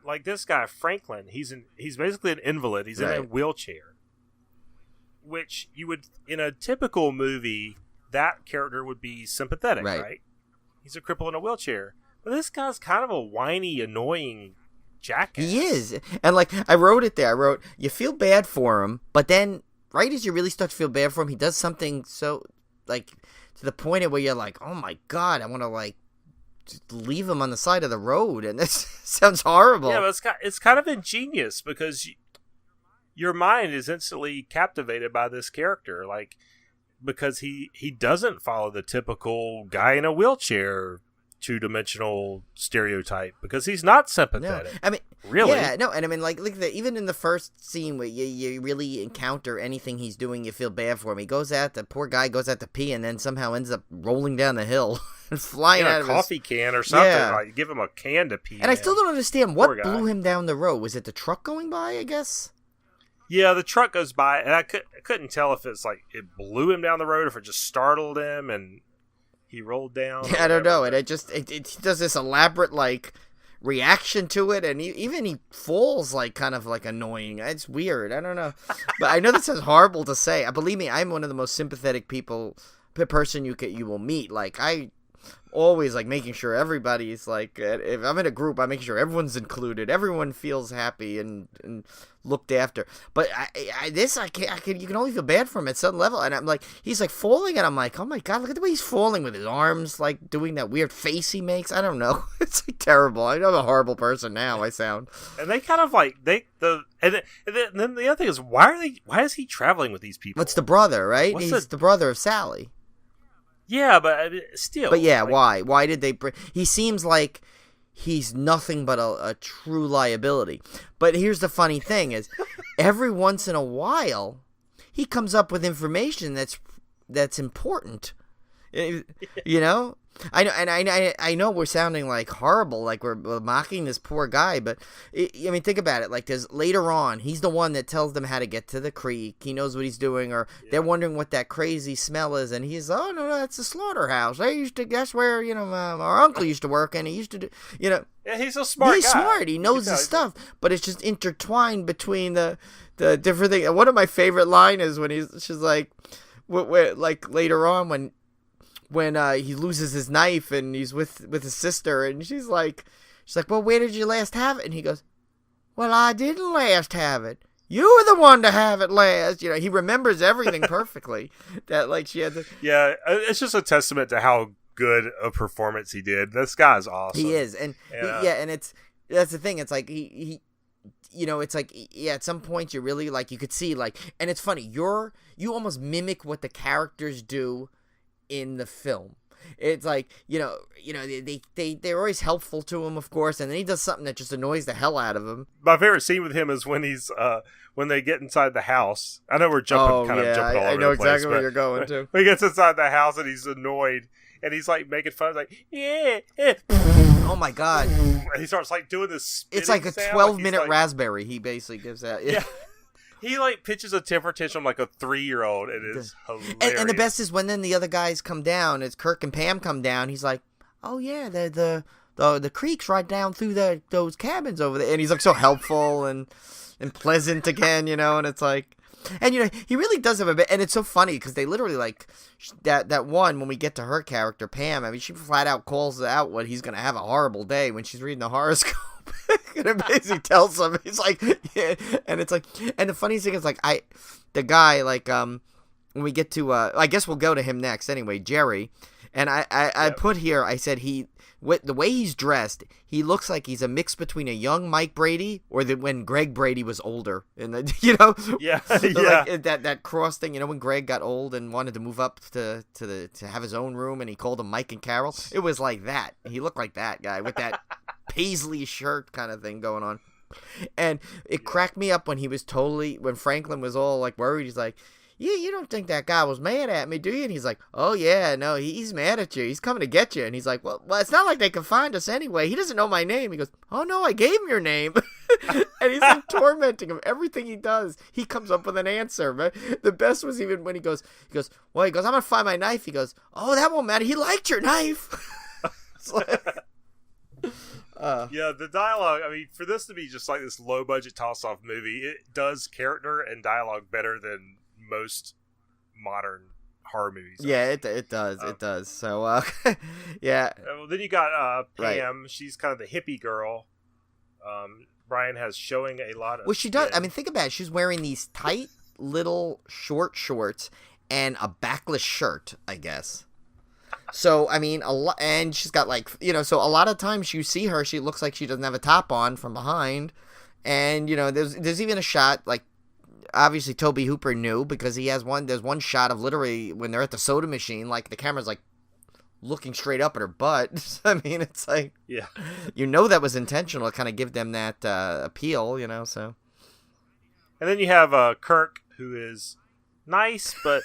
Like this guy, Franklin, he's basically an invalid. He's in a wheelchair, which you would, in a typical movie, that character would be sympathetic, right? He's a cripple in a wheelchair. But this guy's kind of a whiny, annoying jackass. He is. And like I wrote it there. I wrote, you feel bad for him, but then right as you really start to feel bad for him, he does something so like to the point where you're like, oh my God, I want to like just leave him on the side of the road. And this sounds horrible. Yeah, but it's kind of ingenious because your mind is instantly captivated by this character, like because he doesn't follow the typical guy in a wheelchair two-dimensional stereotype because he's not sympathetic. No. I mean, really? Yeah, no, and I mean, like even in the first scene where you really encounter anything he's doing, you feel bad for him. The poor guy goes out to pee and then somehow ends up rolling down the hill and flying out of a coffee can or something. Like, give him a can to pee. And I still don't understand what blew him down the road. Was it the truck going by, I guess? Yeah, the truck goes by, and I couldn't tell if it's like it blew him down the road or if it just startled him and he rolled down. I don't know, and it does this elaborate like reaction to it, and he falls like kind of like annoying. It's weird. I don't know, but I know this is horrible to say. Believe me, I'm one of the most sympathetic person you will meet. Like always like making sure everybody's like, if I'm in a group, I'm making sure everyone's included, everyone feels happy and looked after. But you can only feel bad for him at some level. And I'm like, he's like falling, and I'm like, oh my God, look at the way he's falling with his arms, like doing that weird face he makes. I don't know. It's like terrible. I know I'm a horrible person now. I sound. And they kind of like and then the other thing is, why is he traveling with these people? What's the brother, right? He's the brother of Sally. Yeah, but still. But yeah, like, why did they he seems like he's nothing but a true liability. But here's the funny thing is, every once in a while, he comes up with information that's important. You know? I know, and I know we're sounding like horrible, like we're mocking this poor guy, but I mean, think about it. Like, there's later on, he's the one that tells them how to get to the creek. He knows what he's doing, or they're wondering what that crazy smell is, and he's, oh no, that's a slaughterhouse. That's where our uncle used to work, and he used to do, Yeah, he's a smart guy. He's smart. He knows his stuff, but it's just intertwined between the different things. And one of my favorite line is when she's like, like later on when he loses his knife and he's with his sister, and she's like, well, where did you last have it? And he goes, well, I didn't last have it. You were the one to have it last. He remembers everything perfectly. That like she had to. Yeah, it's just a testament to how good a performance he did. This guy's awesome. He is, and and that's the thing. It's like he it's like, at some point you really like, you could see like, and it's funny, you almost mimic what the characters do in the film. It's like, they're always helpful to him, of course, and then he does something that just annoys the hell out of him. My favorite scene with him is when he's when they get inside the house. I know we're jumping all over the place. I know exactly where you're going to. When he gets inside the house and he's annoyed and he's like making fun. He's like, yeah. Oh my God. And he starts like doing this. It's like a 12-minute raspberry he basically gives out. Yeah. He like pitches a temper tantrum like a 3-year-old. It is hilarious. And the best is when then the other guys come down. It's Kirk and Pam come down. He's like, oh yeah, the creek's right down through those cabins over there. And he's like so helpful and pleasant again, and it's like, and he really does have a bit. And it's so funny because they literally like that one, when we get to her character Pam, I mean, she flat out calls out what he's gonna have a horrible day when she's reading the horoscope. And it basically tells him, he's like, yeah. And it's like, and the funniest thing is like, the guy, like, when we get to, I guess we'll go to him next anyway, Jerry. And I put here, I said the way he's dressed, he looks like he's a mix between a young Mike Brady or when Greg Brady was older. And yeah, like that cross thing. When Greg got old and wanted to move up to have his own room, and he called him Mike and Carol. It was like that. He looked like that guy with that paisley shirt kind of thing going on. And it cracked me up when when Franklin was all like worried. He's like, yeah, you don't think that guy was mad at me, do you? And he's like, oh yeah, no, he's mad at you. He's coming to get you. And he's like, well, it's not like they can find us anyway. He doesn't know my name. He goes, oh no, I gave him your name. And he's like tormenting him. Everything he does, he comes up with an answer. But the best was even when he goes, I'm gonna find my knife. He goes, oh, that won't matter. He liked your knife. It's like, the dialogue, I mean, for this to be just like this low budget toss off movie, it does character and dialogue better than most modern horror movies. Yeah, it does. It does. So, yeah. Well, then you got Pam. Right. She's kind of the hippie girl. Brian has showing a lot of. Well, she does. I mean, think about it. She's wearing these tight little short shorts and a backless shirt, I guess. So, I mean, and she's got like, so a lot of times you see her, she looks like she doesn't have a top on from behind. And, there's even a shot, like, obviously Toby Hooper knew, because there's one shot of literally when they're at the soda machine, like the camera's like looking straight up at her butt. I mean, it's like, yeah, that was intentional to kind of give them that appeal, so. And then you have Kirk, who is nice, but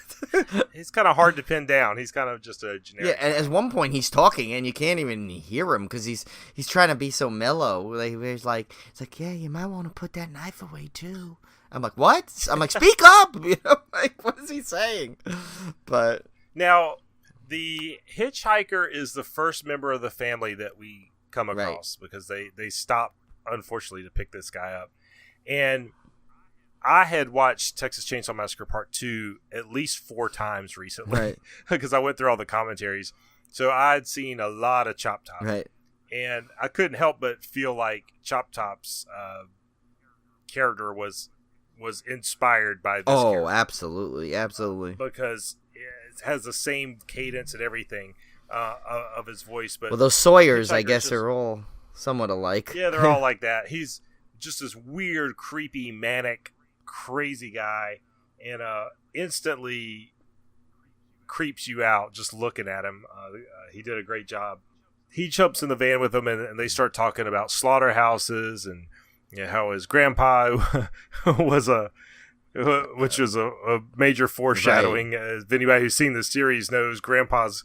he's kind of hard to pin down. He's kind of just a generic. Yeah, and at one point he's talking and you can't even hear him because he's trying to be so mellow. Like, it's like, yeah, you might want to put that knife away too. I'm like, what? I'm like, speak up. Like, what is he saying? But now, the hitchhiker is the first member of the family that we come across, because they stop, unfortunately, to pick this guy up. And I had watched Texas Chainsaw Massacre Part 2 at least 4 times recently, because I went through all the commentaries. So I'd seen a lot of Chop Top. Right. And I couldn't help but feel like Chop Top's character was inspired by this character. Absolutely. Because it has the same cadence and everything of his voice. But well, those Sawyers, I guess, are all somewhat alike. Yeah, they're all like that. He's just this weird, creepy, manic, crazy guy, and instantly creeps you out just looking at him. He did a great job. He jumps in the van with them, and they start talking about slaughterhouses and how his grandpa was which was a major foreshadowing. Right. If anybody who's seen the series knows, Grandpa's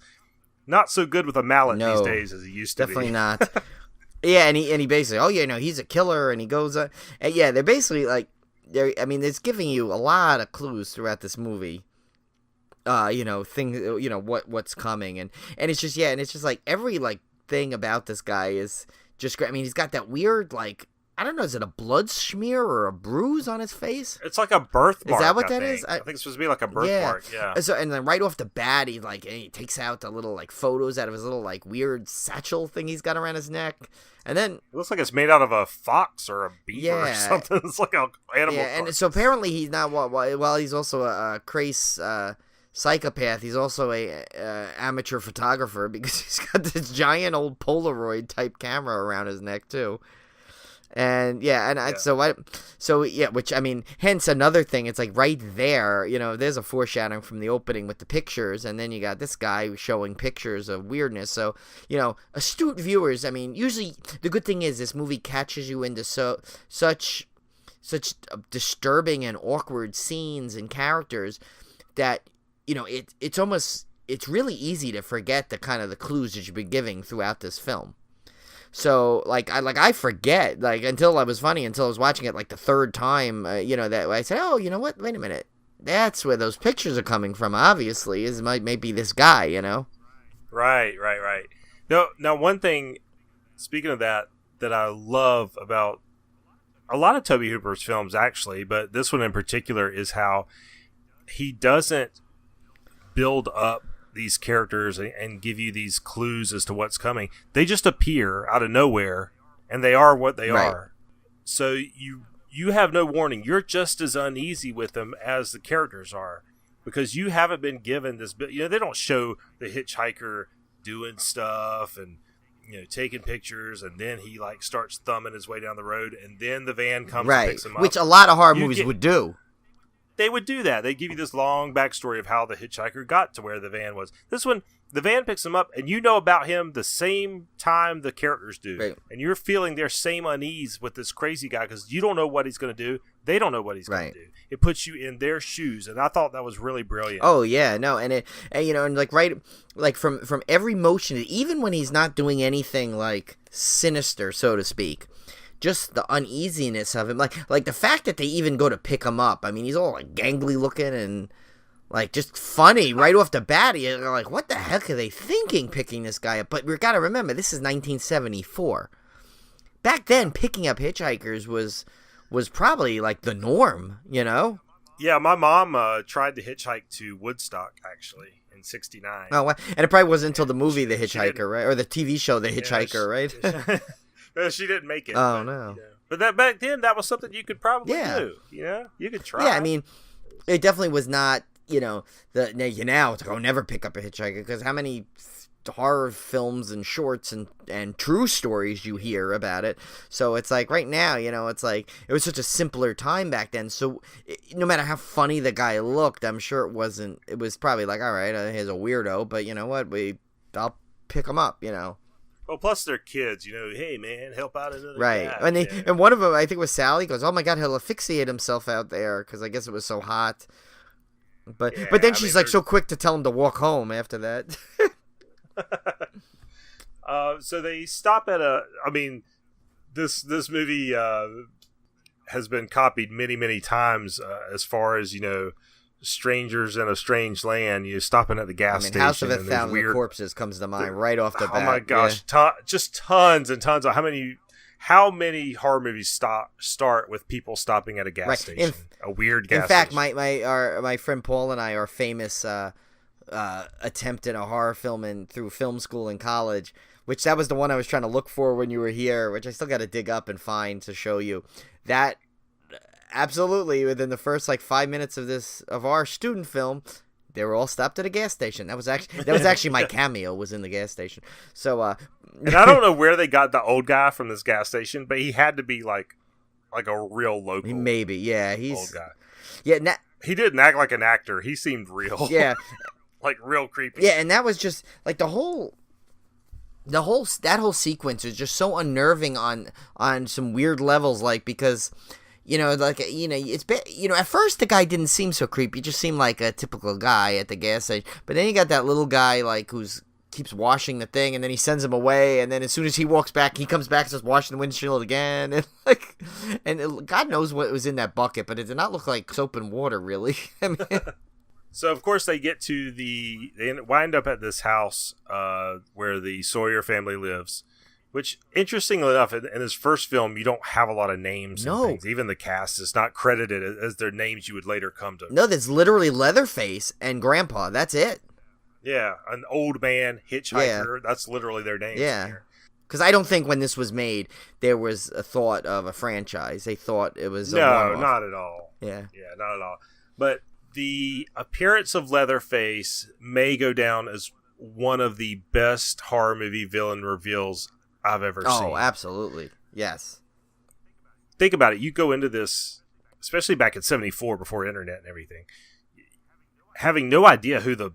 not so good with a these days as he used to be. Definitely not. Yeah, and he basically, he's a killer, and he goes, and they're basically like, it's giving you a lot of clues throughout this movie. What's coming, and it's just, and it's just like every like thing about this guy is just great. I mean, he's got that weird, like, I don't know, is it a blood smear or a bruise on his face? It's like a birthmark. Is that what that is? I think it's supposed to be like a birthmark. Yeah. So, and then right off the bat, he takes out the little like photos out of his little like weird satchel thing he's got around his neck, and then it looks like it's made out of a fox or a beaver or something. It's like an animal. Yeah, and so apparently he's not while he's also a crazy psychopath. He's also a amateur photographer because he's got this giant old Polaroid type camera around his neck too. And which I mean, hence another thing. It's like right there, there's a foreshadowing from the opening with the pictures, and then you got this guy showing pictures of weirdness. So astute viewers. I mean, usually the good thing is this movie catches you into such disturbing and awkward scenes and characters that it's really easy to forget the kind of the clues that you've been giving throughout this film. So I forget until I was watching it like the third time, that I said, oh, you know what? Wait a minute. That's where those pictures are coming from. Obviously, might be this guy, Right. No, now one thing, speaking of that I love about a lot of Tobe Hooper's films actually, but this one in particular is how he doesn't build up these characters and give you these clues as to what's coming. They just appear out of nowhere, and they are what they are. So you have no warning. You're just as uneasy with them as the characters are, because you haven't been given this. They don't show the hitchhiker doing stuff and taking pictures, and then he like starts thumbing his way down the road, and then the van comes and picks him up, which a lot of horror movies would do. They would do that. They give you this long backstory of how the hitchhiker got to where the van was. This one, the van picks him up, and you know about him the same time the characters do. Right. And you're feeling their same unease with this crazy guy because you don't know what he's going to do. They don't know what he's going to do. It puts you in their shoes, and I thought that was really brilliant. Oh yeah, no, and from every motion, even when he's not doing anything like sinister, so to speak. Just the uneasiness of him, like the fact that they even go to pick him up. I mean, he's all like gangly looking and like just funny right off the bat. You're like, what the heck are they thinking picking this guy up? But we got to remember, this is 1974. Back then, picking up hitchhikers was probably like the norm, Yeah, my mom tried to hitchhike to Woodstock actually in '69. Oh, and it probably wasn't until the movie The Hitchhiker, right, or the TV show The Hitchhiker, right? She didn't make it. Oh, no. But that back then, that was something you could probably do. You could try. Yeah, I mean, it definitely was not, now it's like, never pick up a hitchhiker, because how many horror films and shorts and true stories you hear about it. So it's like right now, it's like it was such a simpler time back then. So no matter how funny the guy looked, I'm sure it was probably like, all right, he's a weirdo, but you know what? I'll pick him up, Well, plus they're kids, hey man, help out another right. guy. And one of them, I think it was Sally, goes, oh my God, he'll asphyxiate himself out there, because I guess it was so hot. But then she's so quick to tell him to walk home after that. So they stop at this movie has been copied many, many times as far as, strangers in a strange land, stopping at the gas station. House of 1,000 Corpses comes to mind right off the bat. Oh my gosh, just tons and tons of how many horror movies start with people stopping at a gas station, a weird gas station. In fact, my friend Paul and I are famous attempt in a horror film through film school in college, which that was the one I was trying to look for when you were here, which I still got to dig up and find to show you. That absolutely within the first 5 minutes of our student film, they were all stopped at a gas station. That was actually my cameo, was in the gas station. So and I don't know where they got the old guy from this gas station, but he had to be like a real local. Maybe, yeah, he's old guy. Yeah, he didn't act like an actor. He seemed real. Yeah. Real creepy. Yeah, and that was just that whole sequence is just so unnerving on some weird levels, because at first the guy didn't seem so creepy. He just seemed like a typical guy at the gas station. But then you got that little guy who's keeps washing the thing, and then he sends him away, and then as soon as he walks back, he comes back and starts washing the windshield again, and God knows what was in that bucket, but it did not look like soap and water, really. I mean, so of course they get to they wind up at this house where the Sawyer family lives. Which, interestingly enough, in this first film, you don't have a lot of names. No. And things. Even the cast is not credited as their names you would later come to. No, that's literally Leatherface and Grandpa. That's it. Yeah, an old man, hitchhiker. Yeah. That's literally their names. Yeah. Because I don't think when this was made, there was a thought of a franchise. They thought it was a one-off. Not at all. Yeah. Yeah, not at all. But the appearance of Leatherface may go down as one of the best horror movie villain reveals I've ever seen. Oh, absolutely. Yes. Think about it. You go into this, especially back in 74 before internet and everything, having no idea who the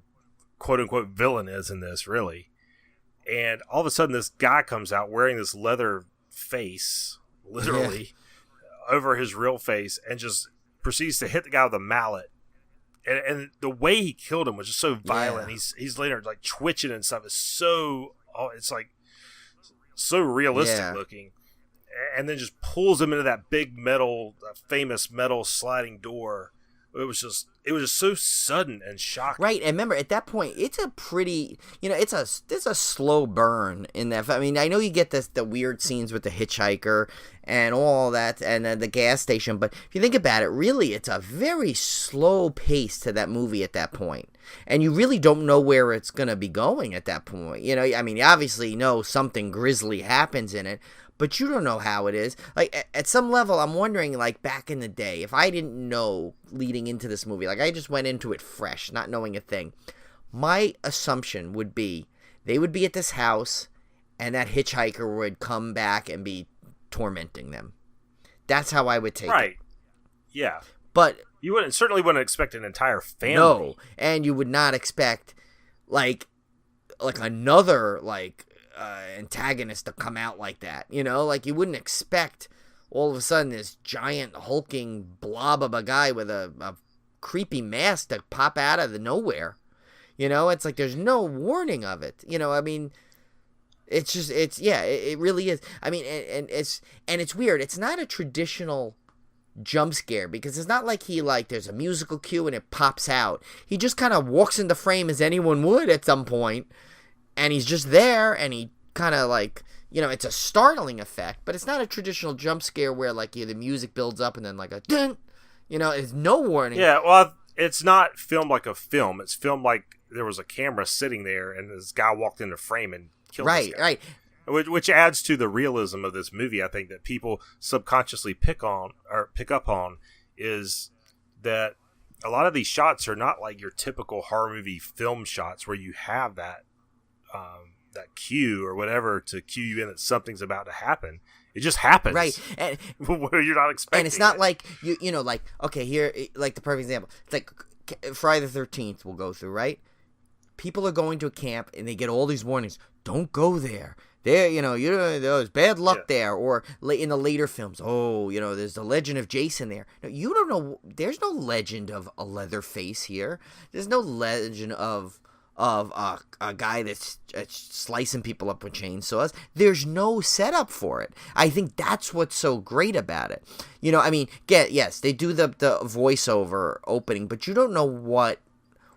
quote-unquote villain is in this, really. And all of a sudden this guy comes out wearing this leather face, literally, over his real face, and just proceeds to hit the guy with a mallet. And the way he killed him was just so violent. Yeah. He's later twitching and stuff. It's so... it's so realistic looking, and then just pulls him into that big famous metal sliding door. It was just so sudden and shocking. Right, and remember at that point, it's a pretty, it's a slow burn in that. I mean, I know you get the weird scenes with the hitchhiker and all that, and then the gas station. But if you think about it, really, it's a very slow pace to that movie at that point. And you really don't know where it's going to be going at that point. I mean, you obviously know something grisly happens in it, but you don't know how it is. At some level, I'm wondering, back in the day, if I didn't know leading into this movie, I just went into it fresh, not knowing a thing, my assumption would be they would be at this house, and that hitchhiker would come back and be tormenting them. That's how I would take it. Right. Yeah. But... you certainly wouldn't expect an entire family. No, and you would not expect another antagonist to come out like that. You wouldn't expect all of a sudden this giant hulking blob of a guy with a creepy mask to pop out of the nowhere. It's there's no warning of it. I mean, it's just it really is. I mean, and it's weird. It's not a traditional jump scare, because it's not like he there's a musical cue and it pops out. He just kind of walks into frame as anyone would at some point, and he's just there, and he kind of it's a startling effect, but it's not a traditional jump scare where the music builds up and then a dun, there's no warning. Yeah, well, it's not filmed like a film. It's filmed like there was a camera sitting there and this guy walked into frame and killed this guy. Right. Which adds to the realism of this movie, I think, that people subconsciously pick up on, is that a lot of these shots are not like your typical horror movie film shots where you have that cue or whatever to cue you in that something's about to happen. It just happens, right? And where you're not expecting. And it's not like okay, here, the perfect example. It's Friday the 13th. We'll go through, right? People are going to a camp and they get all these warnings. Don't go there. There, there's bad luck there. Or in the later films, there's the legend of Jason there. No, you don't know. There's no legend of a Leatherface here. There's no legend of a guy that's slicing people up with chainsaws. There's no setup for it. I think that's what's so great about it. I mean, yes, they do the voiceover opening, but you don't know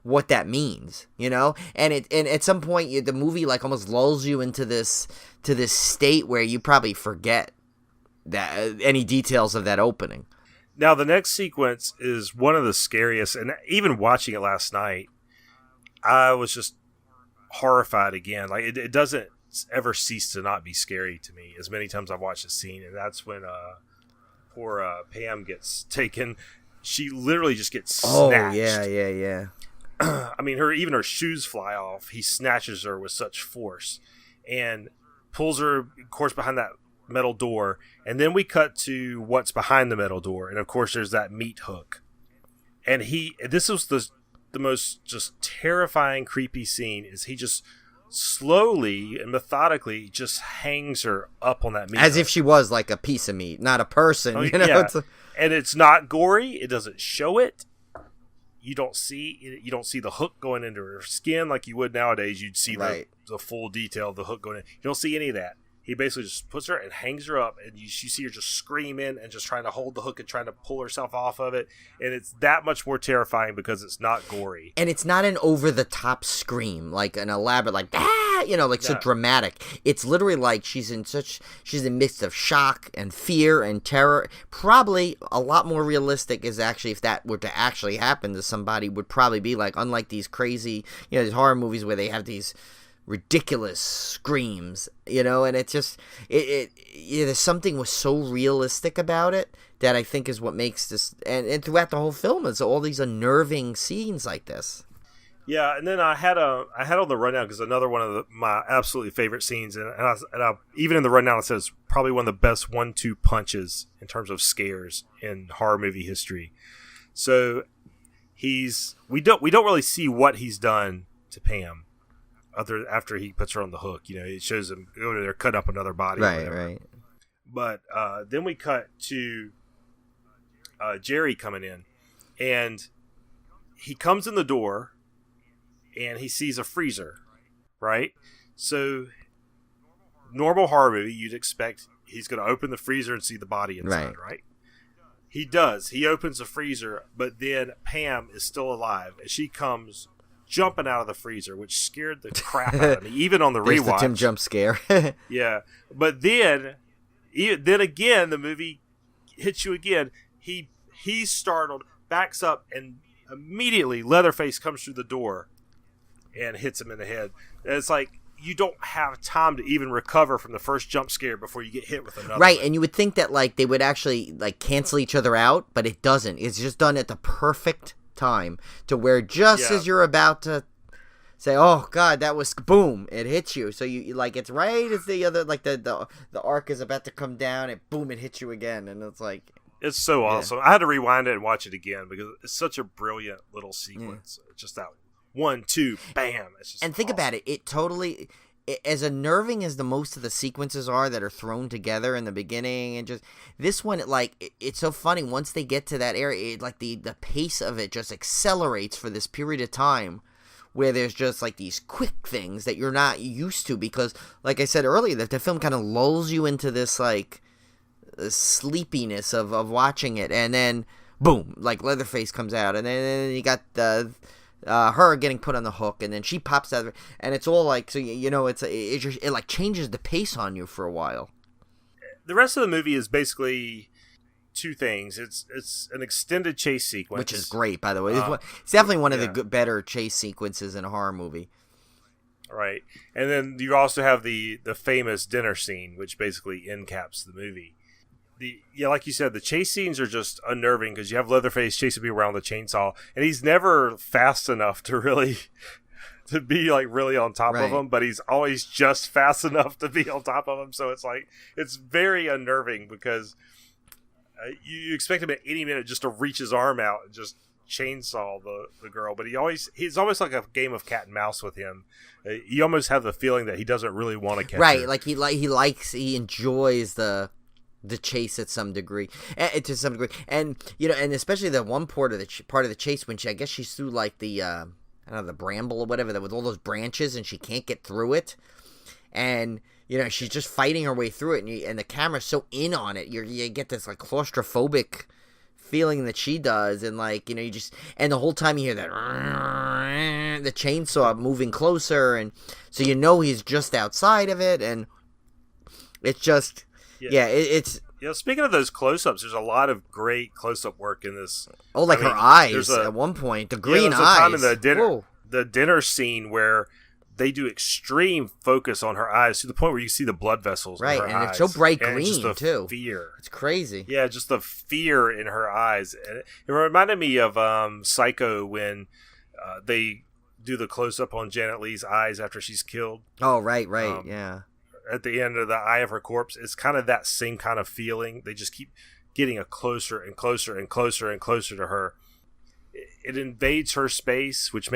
what that means, and at some point the movie almost lulls you into this state where you probably forget that any details of that opening. Now the next sequence is one of the scariest, and even watching it last night, I was just horrified again. Like it doesn't ever cease to not be scary to me as many times I've watched the scene, and that's when poor Pam gets taken. She literally just gets snatched. Oh yeah. I mean, even her shoes fly off. He snatches her with such force and pulls her, of course, behind that metal door. And then we cut to what's behind the metal door, and of course, there's that meat hook. And this was the most just terrifying, creepy scene. Is he just slowly and methodically just hangs her up on that meat as hook. if she was like a piece of meat, not a person. Oh, you know, yeah. And it's not gory. It doesn't show it. You don't see the hook going into her skin like you would nowadays. You'd see the full detail of the hook going in. You don't see any of that. He basically just puts her and hangs her up, and you see her just screaming and just trying to hold the hook and trying to pull herself off of it. And it's that much more terrifying because it's not gory. And it's not an over-the-top scream, like an elaborate, like, ah, so dramatic. It's literally like she's in the midst of shock and fear and terror. Probably a lot more realistic is actually, if that were to actually happen to somebody, would probably be like, unlike these crazy, these horror movies where they have these ridiculous screams, and it's just there's something was so realistic about it that I think is what makes this, and throughout the whole film is all these unnerving scenes like this. Yeah, and then I had on the rundown because another one of my absolutely favorite scenes, and I even in the rundown it says probably one of the best 1-2 punches in terms of scares in horror movie history. So we don't really see what he's done to Pam. After he puts her on the hook, it shows him go to there, cut up another body. Right. But then we cut to Jerry coming in, and he comes in the door, and he sees a freezer, right? So, normal horror movie, you'd expect he's going to open the freezer and see the body inside, right? He does. He opens the freezer, but then Pam is still alive, and she comes jumping out of the freezer, which scared the crap out of me, even on the rewatch. The Tim jump scare. Yeah, but then again, the movie hits you again. He's startled, backs up, and immediately Leatherface comes through the door and hits him in the head. And it's like you don't have time to even recover from the first jump scare before you get hit with another. Right, one. And you would think that like they would actually like cancel each other out, but it doesn't. It's just done at the perfect time to where just as you're about to say, oh god, that was boom, it hits you, so you like it's right as the other, like the arc is about to come down, and boom, it hits you again, and it's like it's so awesome. I had to rewind it and watch it again because it's such a brilliant little sequence. Just that 1-2 bam, it's just and think about it, it totally, as unnerving as the most of the sequences are that are thrown together in the beginning, and just this one, it's so funny once they get to that area, like the pace of it just accelerates for this period of time where there's just like these quick things that you're not used to, because like I said earlier, that the film kind of lulls you into this like sleepiness of watching it, and then boom, like Leatherface comes out, and then you got her getting put on the hook, and then she pops out of it, and it's all like, so it like changes the pace on you for a while. The rest of the movie is basically two things. It's an extended chase sequence, which is great, by the way. It's definitely one of the better chase sequences in a horror movie. Right, and then you also have the famous dinner scene, which basically end caps the movie. Like you said, the chase scenes are just unnerving because you have Leatherface chasing me around with a chainsaw, and he's never fast enough to really to be like really on top of him, but he's always just fast enough to be on top of him. So it's like it's very unnerving because you expect him at any minute just to reach his arm out and just chainsaw the girl, but he's almost like a game of cat and mouse with him. You almost have the feeling that he doesn't really want to catch her. Like he enjoys the chase to some degree, and and especially the one part of the chase when I guess she's through like the the bramble or whatever with all those branches, and she can't get through it, and she's just fighting her way through it, and the camera's so in on it, you get this like claustrophobic feeling that she does, and like you just, and the whole time you hear that the chainsaw moving closer, and so he's just outside of it, and it's just. It's speaking of those close-ups, there's a lot of great close-up work in this. Oh, like her eyes at one point, the green eyes. There's a time in the dinner. Whoa. the dinner scene where they do extreme focus on her eyes to the point where you see the blood vessels in her eyes. Right, and it's so bright and green, just the too. Fear. It's crazy. Yeah, just the fear in her eyes. And it reminded me of Psycho when they do the close-up on Janet Leigh's eyes after she's killed. Oh, right, yeah. At the end of the eye of her corpse. It's kind of that same kind of feeling. They just keep getting a closer and closer and closer and closer to her. It invades her space, which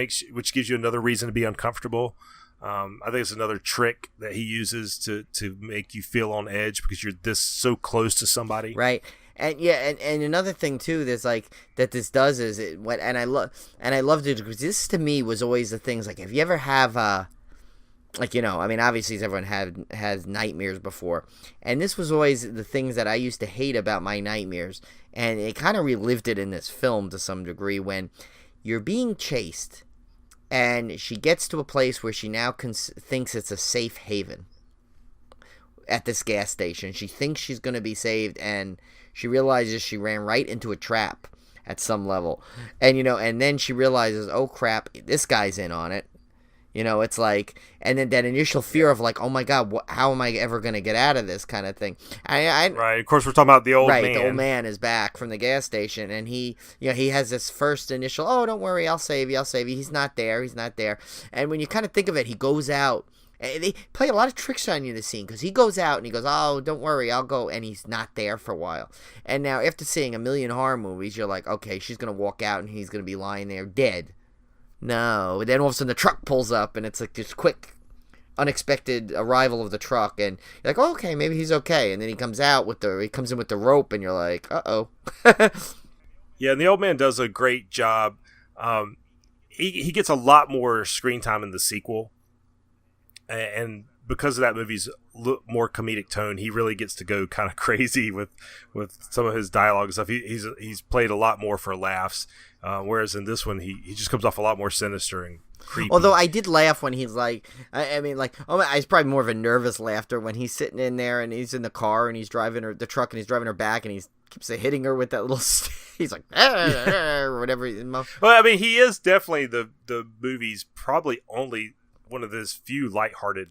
gives you another reason to be uncomfortable. I think it's another trick that he uses to make you feel on edge because you're so close to somebody. Right. And and another thing too, there's like that this does is I loved it because this to me was always the things like if you ever have obviously everyone has nightmares before, and this was always the things that I used to hate about my nightmares, and it kind of relived it in this film to some degree when you're being chased, and she gets to a place where she now thinks it's a safe haven at this gas station. She thinks she's going to be saved, and she realizes she ran right into a trap at some level, and and then she realizes, oh crap, this guy's in on it. It's like, and then that initial fear of like, oh my God, how am I ever going to get out of this kind of thing? Right. Of course, we're talking about the old man. Right. The old man is back from the gas station, and he has this first initial, oh, don't worry, I'll save you. He's not there. And when you kind of think of it, he goes out, and they play a lot of tricks on you in the scene because he goes out and he goes, oh, don't worry, I'll go. And he's not there for a while. And now after seeing a million horror movies, you're like, okay, she's going to walk out and he's going to be lying there dead. No, then all of a sudden the truck pulls up, and it's like this quick, unexpected arrival of the truck, and you're like, oh, okay, maybe he's okay. And then he comes in with the rope, and you're like, uh-oh. Yeah, and the old man does a great job. He gets a lot more screen time in the sequel, and because of that movie's more comedic tone, he really gets to go kind of crazy with some of his dialogue and stuff. He's played a lot more for laughs. Whereas in this one, he just comes off a lot more sinister and creepy. Although I did laugh when he's like, it's probably more of a nervous laughter when he's sitting in there and he's in the car and he's driving the truck and he's driving her back and he keeps hitting her with that little, he's like, or whatever. Well, he is definitely the movie's probably only one of his few lighthearted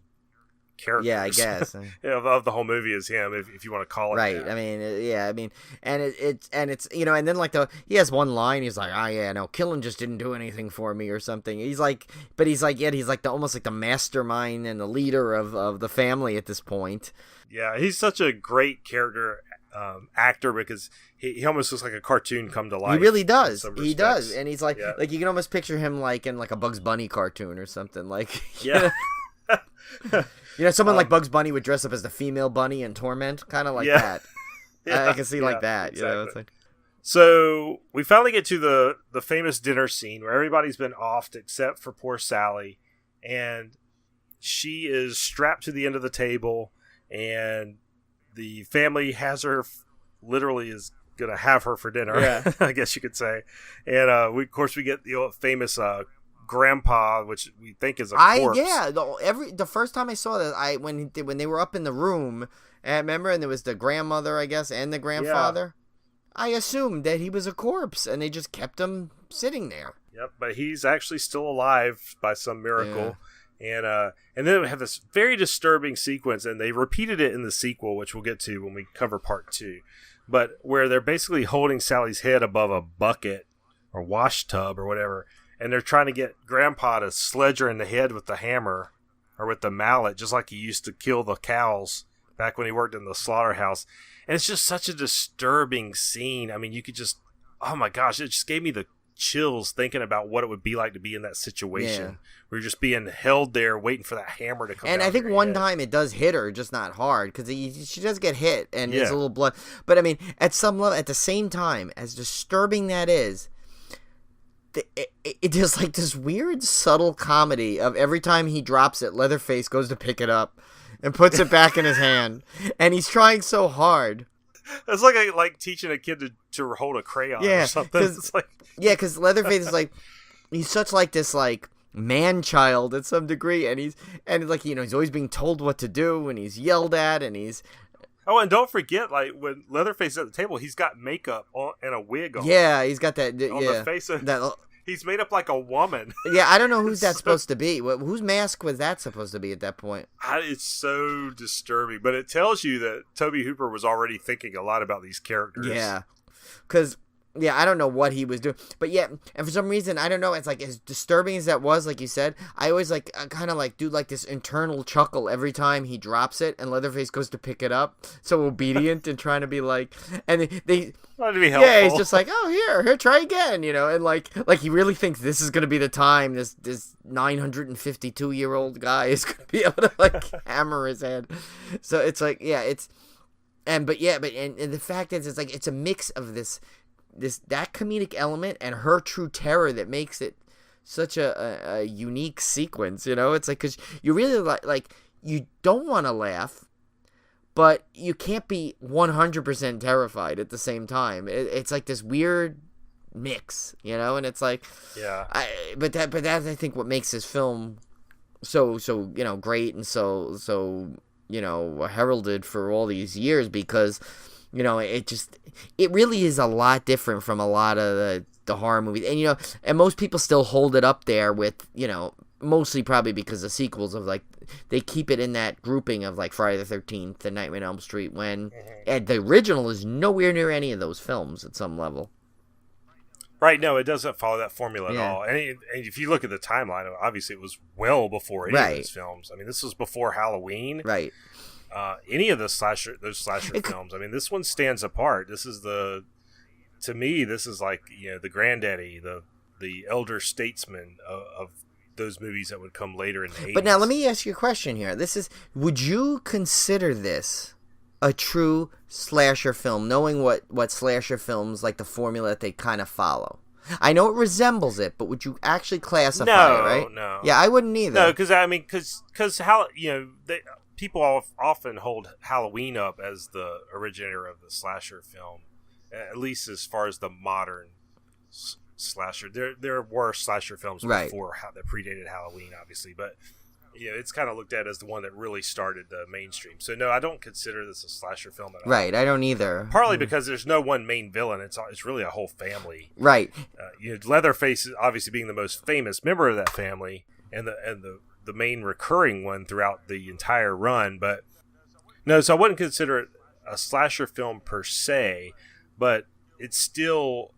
characters. Yeah, I guess. Of the whole movie is him, if you want to call it right. that. And it's and then like he has one line. He's like, oh yeah, no, killing just didn't do anything for me or something. He's like almost like the mastermind and the leader of the family at this point. Yeah, he's such a great character actor because he almost looks like a cartoon come to life. He really does. He does, and he's like you can almost picture him like in like a Bugs Bunny cartoon or something like. Yeah. Someone like Bugs Bunny would dress up as the female bunny in Torment, kind of like that. I can see like that. Exactly. It's like... So we finally get to the famous dinner scene where everybody's been offed except for poor Sally, and she is strapped to the end of the table, and the family has her, literally is going to have her for dinner, yeah. I guess you could say. And we get the famous grandpa, which we think is a corpse. The first time I saw that, when they were up in the room, and remember, and there was the grandmother, I guess, and the grandfather. Yeah. I assumed that he was a corpse, and they just kept him sitting there. Yep, but he's actually still alive by some miracle. Yeah. And then we have this very disturbing sequence, and they repeated it in the sequel, which we'll get to when we cover part 2. But where they're basically holding Sally's head above a bucket or wash tub or whatever, and they're trying to get Grandpa to sledge her in the head with the hammer or with the mallet, just like he used to kill the cows back when he worked in the slaughterhouse. And it's just such a disturbing scene. You could just, oh my gosh, it just gave me the chills thinking about what it would be like to be in that situation where you're just being held there waiting for that hammer to come and down I think one time it does hit her, just not hard, because she does get hit and there's a little blood, but at some level, at the same time, as disturbing that is, it is like this weird subtle comedy of every time he drops it, Leatherface goes to pick it up and puts it back in his hand, and he's trying so hard. It's like teaching a kid to hold a crayon or something. Because Leatherface is like, he's such like this like man-child at some degree, and he's always being told what to do, and he's yelled at, and he's... Oh, and don't forget, when Leatherface is at the table, he's got makeup on and a wig on. Yeah, he's got that on the face of that. He's made up like a woman. Yeah, I don't know who's that supposed to be. Whose mask was that supposed to be at that point? It's so disturbing, but it tells you that Tobe Hooper was already thinking a lot about these characters. Yeah, because I don't know what he was doing, but yeah, and for some reason I don't know. It's like as disturbing as that was, like you said. I always kind of do like this internal chuckle every time he drops it, and Leatherface goes to pick it up, so obedient and trying to be like, and they trying to be helpful. Yeah, he's just like, oh here, try again, and like he really thinks this is gonna be the time this 952-year-old guy is gonna be able to like hammer his head. So it's like, yeah, it's and the fact is, it's like it's a mix of that comedic element and her true terror that makes it such a unique sequence. It's like, because you really like you don't want to laugh, but you can't be 100% terrified at the same time. It's like this weird mix, and it's like, yeah. But that's I think what makes this film so great and so heralded for all these years, because it really is a lot different from a lot of the horror movies, and most people still hold it up there with mostly probably because the sequels of like they keep it in that grouping of like Friday the 13th and Nightmare on Elm Street, when the original is nowhere near any of those films at some level. Right, no, it doesn't follow that formula at Yeah. all. And if you look at the timeline, obviously it was well before any of those films. I mean, this was before Halloween. Right. Any of those slasher films. I mean, this one stands apart. This is to me, this is like, the granddaddy, the elder statesman of those movies that would come later in the 80s. But now let me ask you a question here. Would you consider this a true slasher film, knowing what slasher films, like the formula that they kind of follow? I know it resembles it, but would you actually classify it, right? No. Yeah, I wouldn't either. No, because how, people often hold Halloween up as the originator of the slasher film, at least as far as the modern slasher. There were slasher films before that predated Halloween, obviously, but it's kind of looked at as the one that really started the mainstream. So no, I don't consider this a slasher film at all. Right, I don't either. Partly because there's no one main villain. It's really a whole family. Right. Leatherface is obviously being the most famous member of that family, and the main recurring one throughout the entire run. But no, so I wouldn't consider it a slasher film per se, but it's still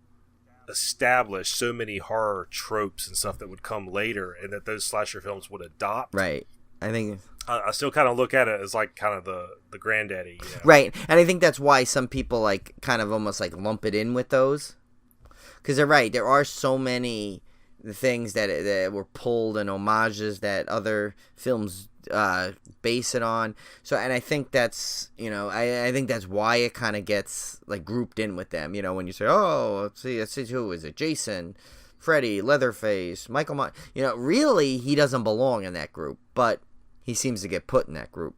established so many horror tropes and stuff that would come later, and that those slasher films would adopt. Right. I think I still kind of look at it as like kind of the granddaddy. Right, and I think that's why some people like kind of almost like lump it in with those, because they're right. There are so many things that were pulled and homages that other films base it on. So, and I think that's I think that's why it kind of gets like grouped in with them. When you say, oh, let's see who is it? Jason, Freddy, Leatherface, Michael Myers. Really he doesn't belong in that group, but he seems to get put in that group.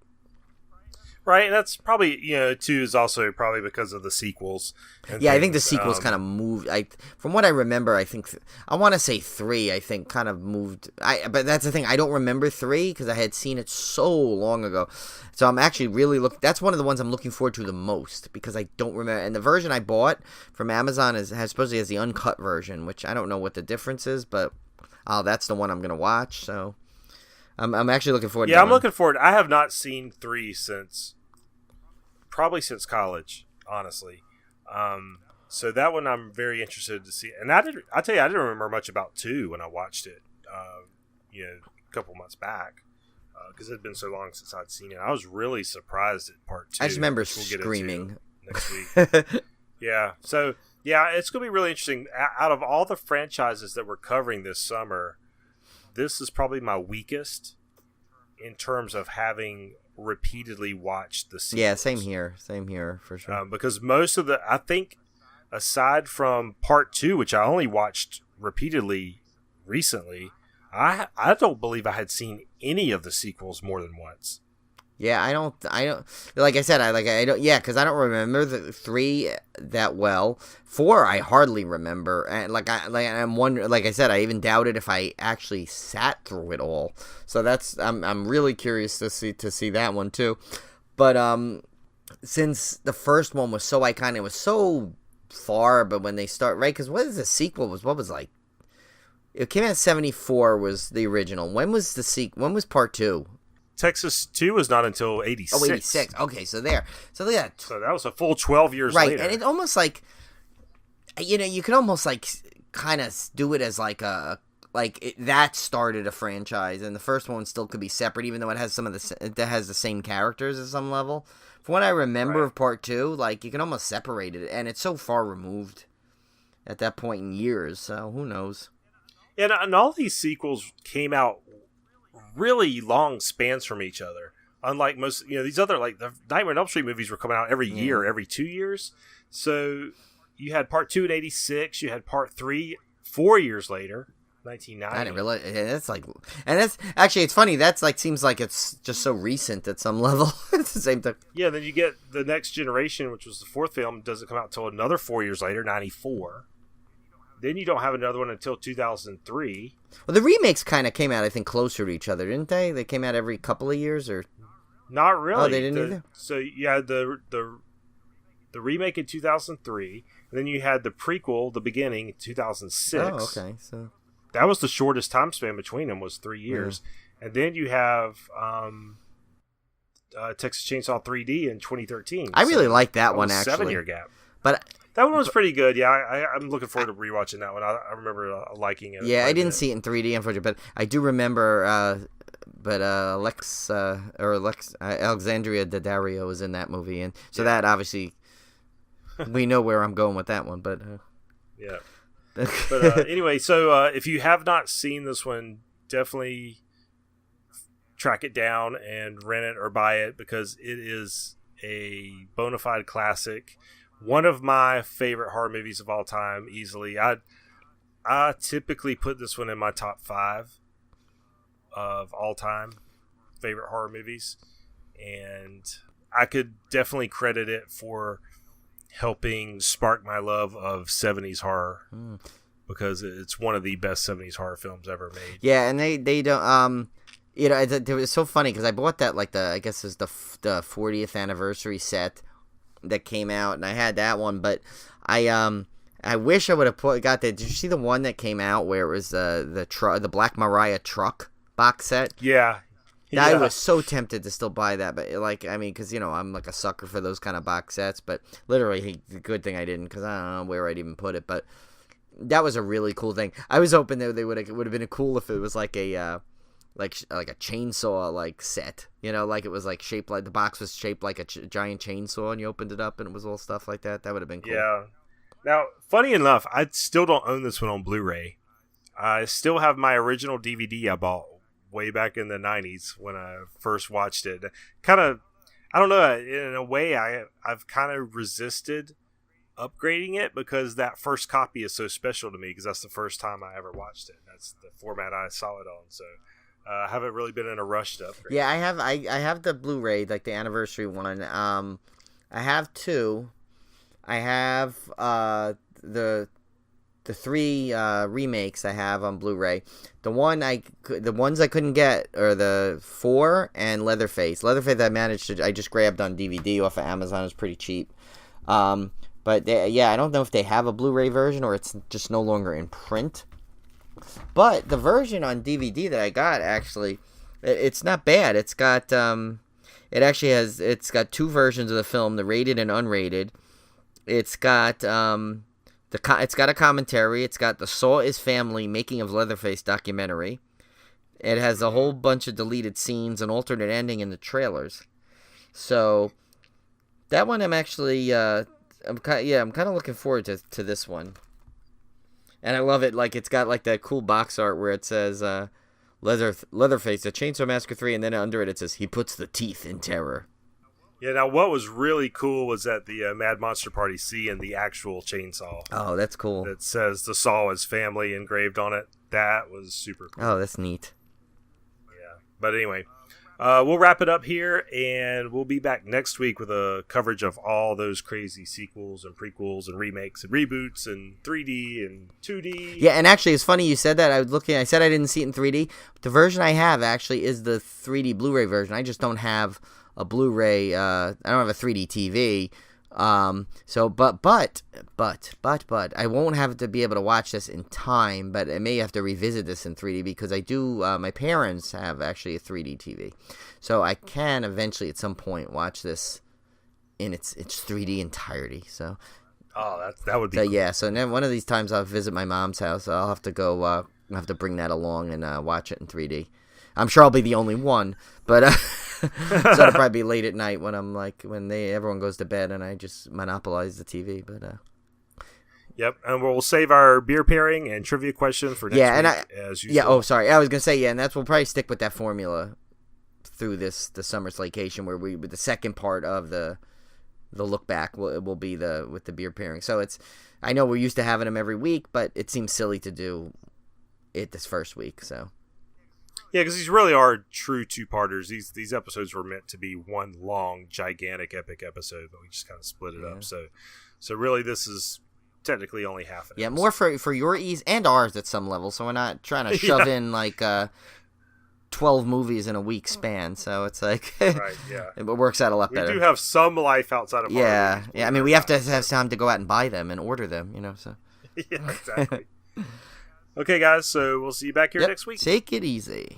Right, and that's probably, too, is also probably because of the sequels. Yeah, I think the sequels kind of moved. From what I remember, I think I want to say 3. I think kind of moved. But that's the thing. I don't remember 3 because I had seen it so long ago. So I'm actually really that's one of the ones I'm looking forward to the most, because I don't remember. And the version I bought from Amazon supposedly has the uncut version, which I don't know what the difference is, but that's the one I'm gonna watch. So I'm actually looking forward. Yeah, I'm looking forward. I have not seen 3 probably since college, honestly. So that one I'm very interested to see. And I tell you, I didn't remember much about 2 when I watched it, a couple months back, because it had been so long since I'd seen it. I was really surprised at part 2. I just remember which we'll get screaming into next week. Yeah. So yeah, it's going to be really interesting. Out of all the franchises that we're covering this summer, this is probably my weakest in terms of having repeatedly watched the sequels. Yeah, same here for sure. Because most of I think, aside from part 2, which I only watched repeatedly recently, I don't believe I had seen any of the sequels more than once. Yeah, I don't. Like I said, I don't. Yeah, because I don't remember the 3 that well. 4, I hardly remember, and I'm wondering. Like I said, I even doubted if I actually sat through it all. So I'm really curious to see that one too. But since the first one was so iconic, it was so far. But when they start, right? Because what is the sequel? What was like It came out in 74 was the original. When was the when was part 2? Texas 2 was not until 86. Oh, 86. Okay, so there. So yeah. So that was a full 12 years right, later. And it almost like, you could almost like kind of do it as like that started a franchise, and the first one still could be separate, even though it has it has the same characters at some level. From what I remember of part 2, like you can almost separate it, and it's so far removed at that point in years. So who knows? And all these sequels came out really long spans from each other. Unlike most, these other, like the Nightmare on Elm Street movies were coming out every year, every 2 years. So you had part 2 in 86, you had part 3 4 years later, 1990. I didn't realize. And that's actually, it's funny. That's like, seems like it's just so recent at some level. It's the same thing. Yeah, then you get The Next Generation, which was the 4th film, doesn't come out until another 4 years later, 94. Then you don't have another one until 2003. Well, the remakes kind of came out, I think, closer to each other, didn't they? They came out every couple of years, or not really. Oh, they didn't either. So you had the remake in 2003, and then you had the prequel, The Beginning, in 2006. Oh, okay. So that was the shortest time span between them, was 3 years, and then you have Texas Chainsaw 3D in 2013. I really like that one, was a actually. 7-year gap. But that one was pretty good. Yeah, I'm looking forward to rewatching that one. I remember liking it. Yeah, I didn't see it in 3D, unfortunately, but I do remember. Alexandria Daddario was in that movie, and so that obviously we know where I'm going with that one. But yeah. But anyway, so if you have not seen this one, definitely track it down and rent it or buy it, because it is a bona fide classic. One of my favorite horror movies of all time, easily. I typically put this one in my top 5 of all time favorite horror movies, and I could definitely credit it for helping spark my love of 70s horror, because it's one of the best 70s horror films ever made. Yeah, and they don't it was so funny because I bought that, like, I guess it's the 40th anniversary set that came out, and I had that one, but I wish I would have got that. Did you see the one that came out where it was the Black Mariah truck box set? Yeah. I was so tempted to still buy that, but because I'm like a sucker for those kind of box sets, but literally, the good thing I didn't, because I don't know where I'd even put it, but that was a really cool thing. I was hoping that it would have been cool if it was like a like a chainsaw like set, like it was like shaped like the box was shaped like a giant chainsaw, and you opened it up and it was all stuff like that. That would have been cool. Yeah. Now, funny enough, I still don't own this one on Blu-ray. I still have my original DVD I bought way back in the 90s when I first watched it. Kind of, I don't know, in a way I've kind of resisted upgrading it, because that first copy is so special to me, because that's the first time I ever watched it. That's the format I saw it on, so I haven't really been in a rush to upgrade. Yeah, I have the Blu-ray, like the anniversary one. I have 2. I have the 3 remakes I have on Blu-ray. The ones I couldn't get are the 4 and Leatherface. Leatherface I just grabbed on DVD off of Amazon. It was pretty cheap. But I don't know if they have a Blu-ray version or it's just no longer in print. But the version on DVD that I got, actually, it's not bad. It's got it's got 2 versions of the film, the rated and unrated. It's got it's got a commentary. It's got the Saw is Family Making of Leatherface documentary. It has a whole bunch of deleted scenes, an alternate ending in the trailers. So that one I'm actually I'm kind of looking forward to this one. And I love it. Like, it's got like that cool box art where it says Leatherface, a Chainsaw Massacre 3, and then under it says he puts the teeth in terror. Yeah, now what was really cool was that the Mad Monster Party seeing the actual chainsaw. Oh, that's cool. That says the Saw is Family engraved on it. That was super cool. Oh, that's neat. Yeah. But anyway, we'll wrap it up here, and we'll be back next week with a coverage of all those crazy sequels and prequels and remakes and reboots and 3D and 2D. Yeah, and actually, it's funny you said that. I said I didn't see it in 3D. The version I have actually is the 3D Blu-ray version. I just don't have a Blu-ray. I don't have a 3D TV. But I won't have to be able to watch this in time, but I may have to revisit this in 3D because I do, my parents have actually a 3D TV. So I can eventually at some point watch this in its 3D entirety. So. Oh, that would be so cool. Yeah, so then one of these times I'll visit my mom's house. I'll have to go, I'll have to bring that along and watch it in 3D. I'm sure I'll be the only one, but so it'll probably be late at night when I'm like everyone goes to bed and I just monopolize the TV. But Yep, and we'll save our beer pairing and trivia question for next week, as usual. Yeah, oh, sorry. I was going to say, and we'll probably stick with that formula through the Summer Slaycation, where with the second part of the look back will be with the beer pairing. So I know we're used to having them every week, but it seems silly to do it this first week, so. Yeah, because these really are true two-parters. These episodes were meant to be one long, gigantic, epic episode, but we just kind of split it up. So really, this is technically only half an episode. More for your ease and ours at some level, so we're not trying to shove in, 12 movies in a week span, so it's like... Right, yeah. It works out a lot better. We do have some life outside of our movies. Yeah, I mean, we have to have time to go out and buy them and order them, so... Yeah, exactly. Okay, guys, so we'll see you back here next week. Take it easy.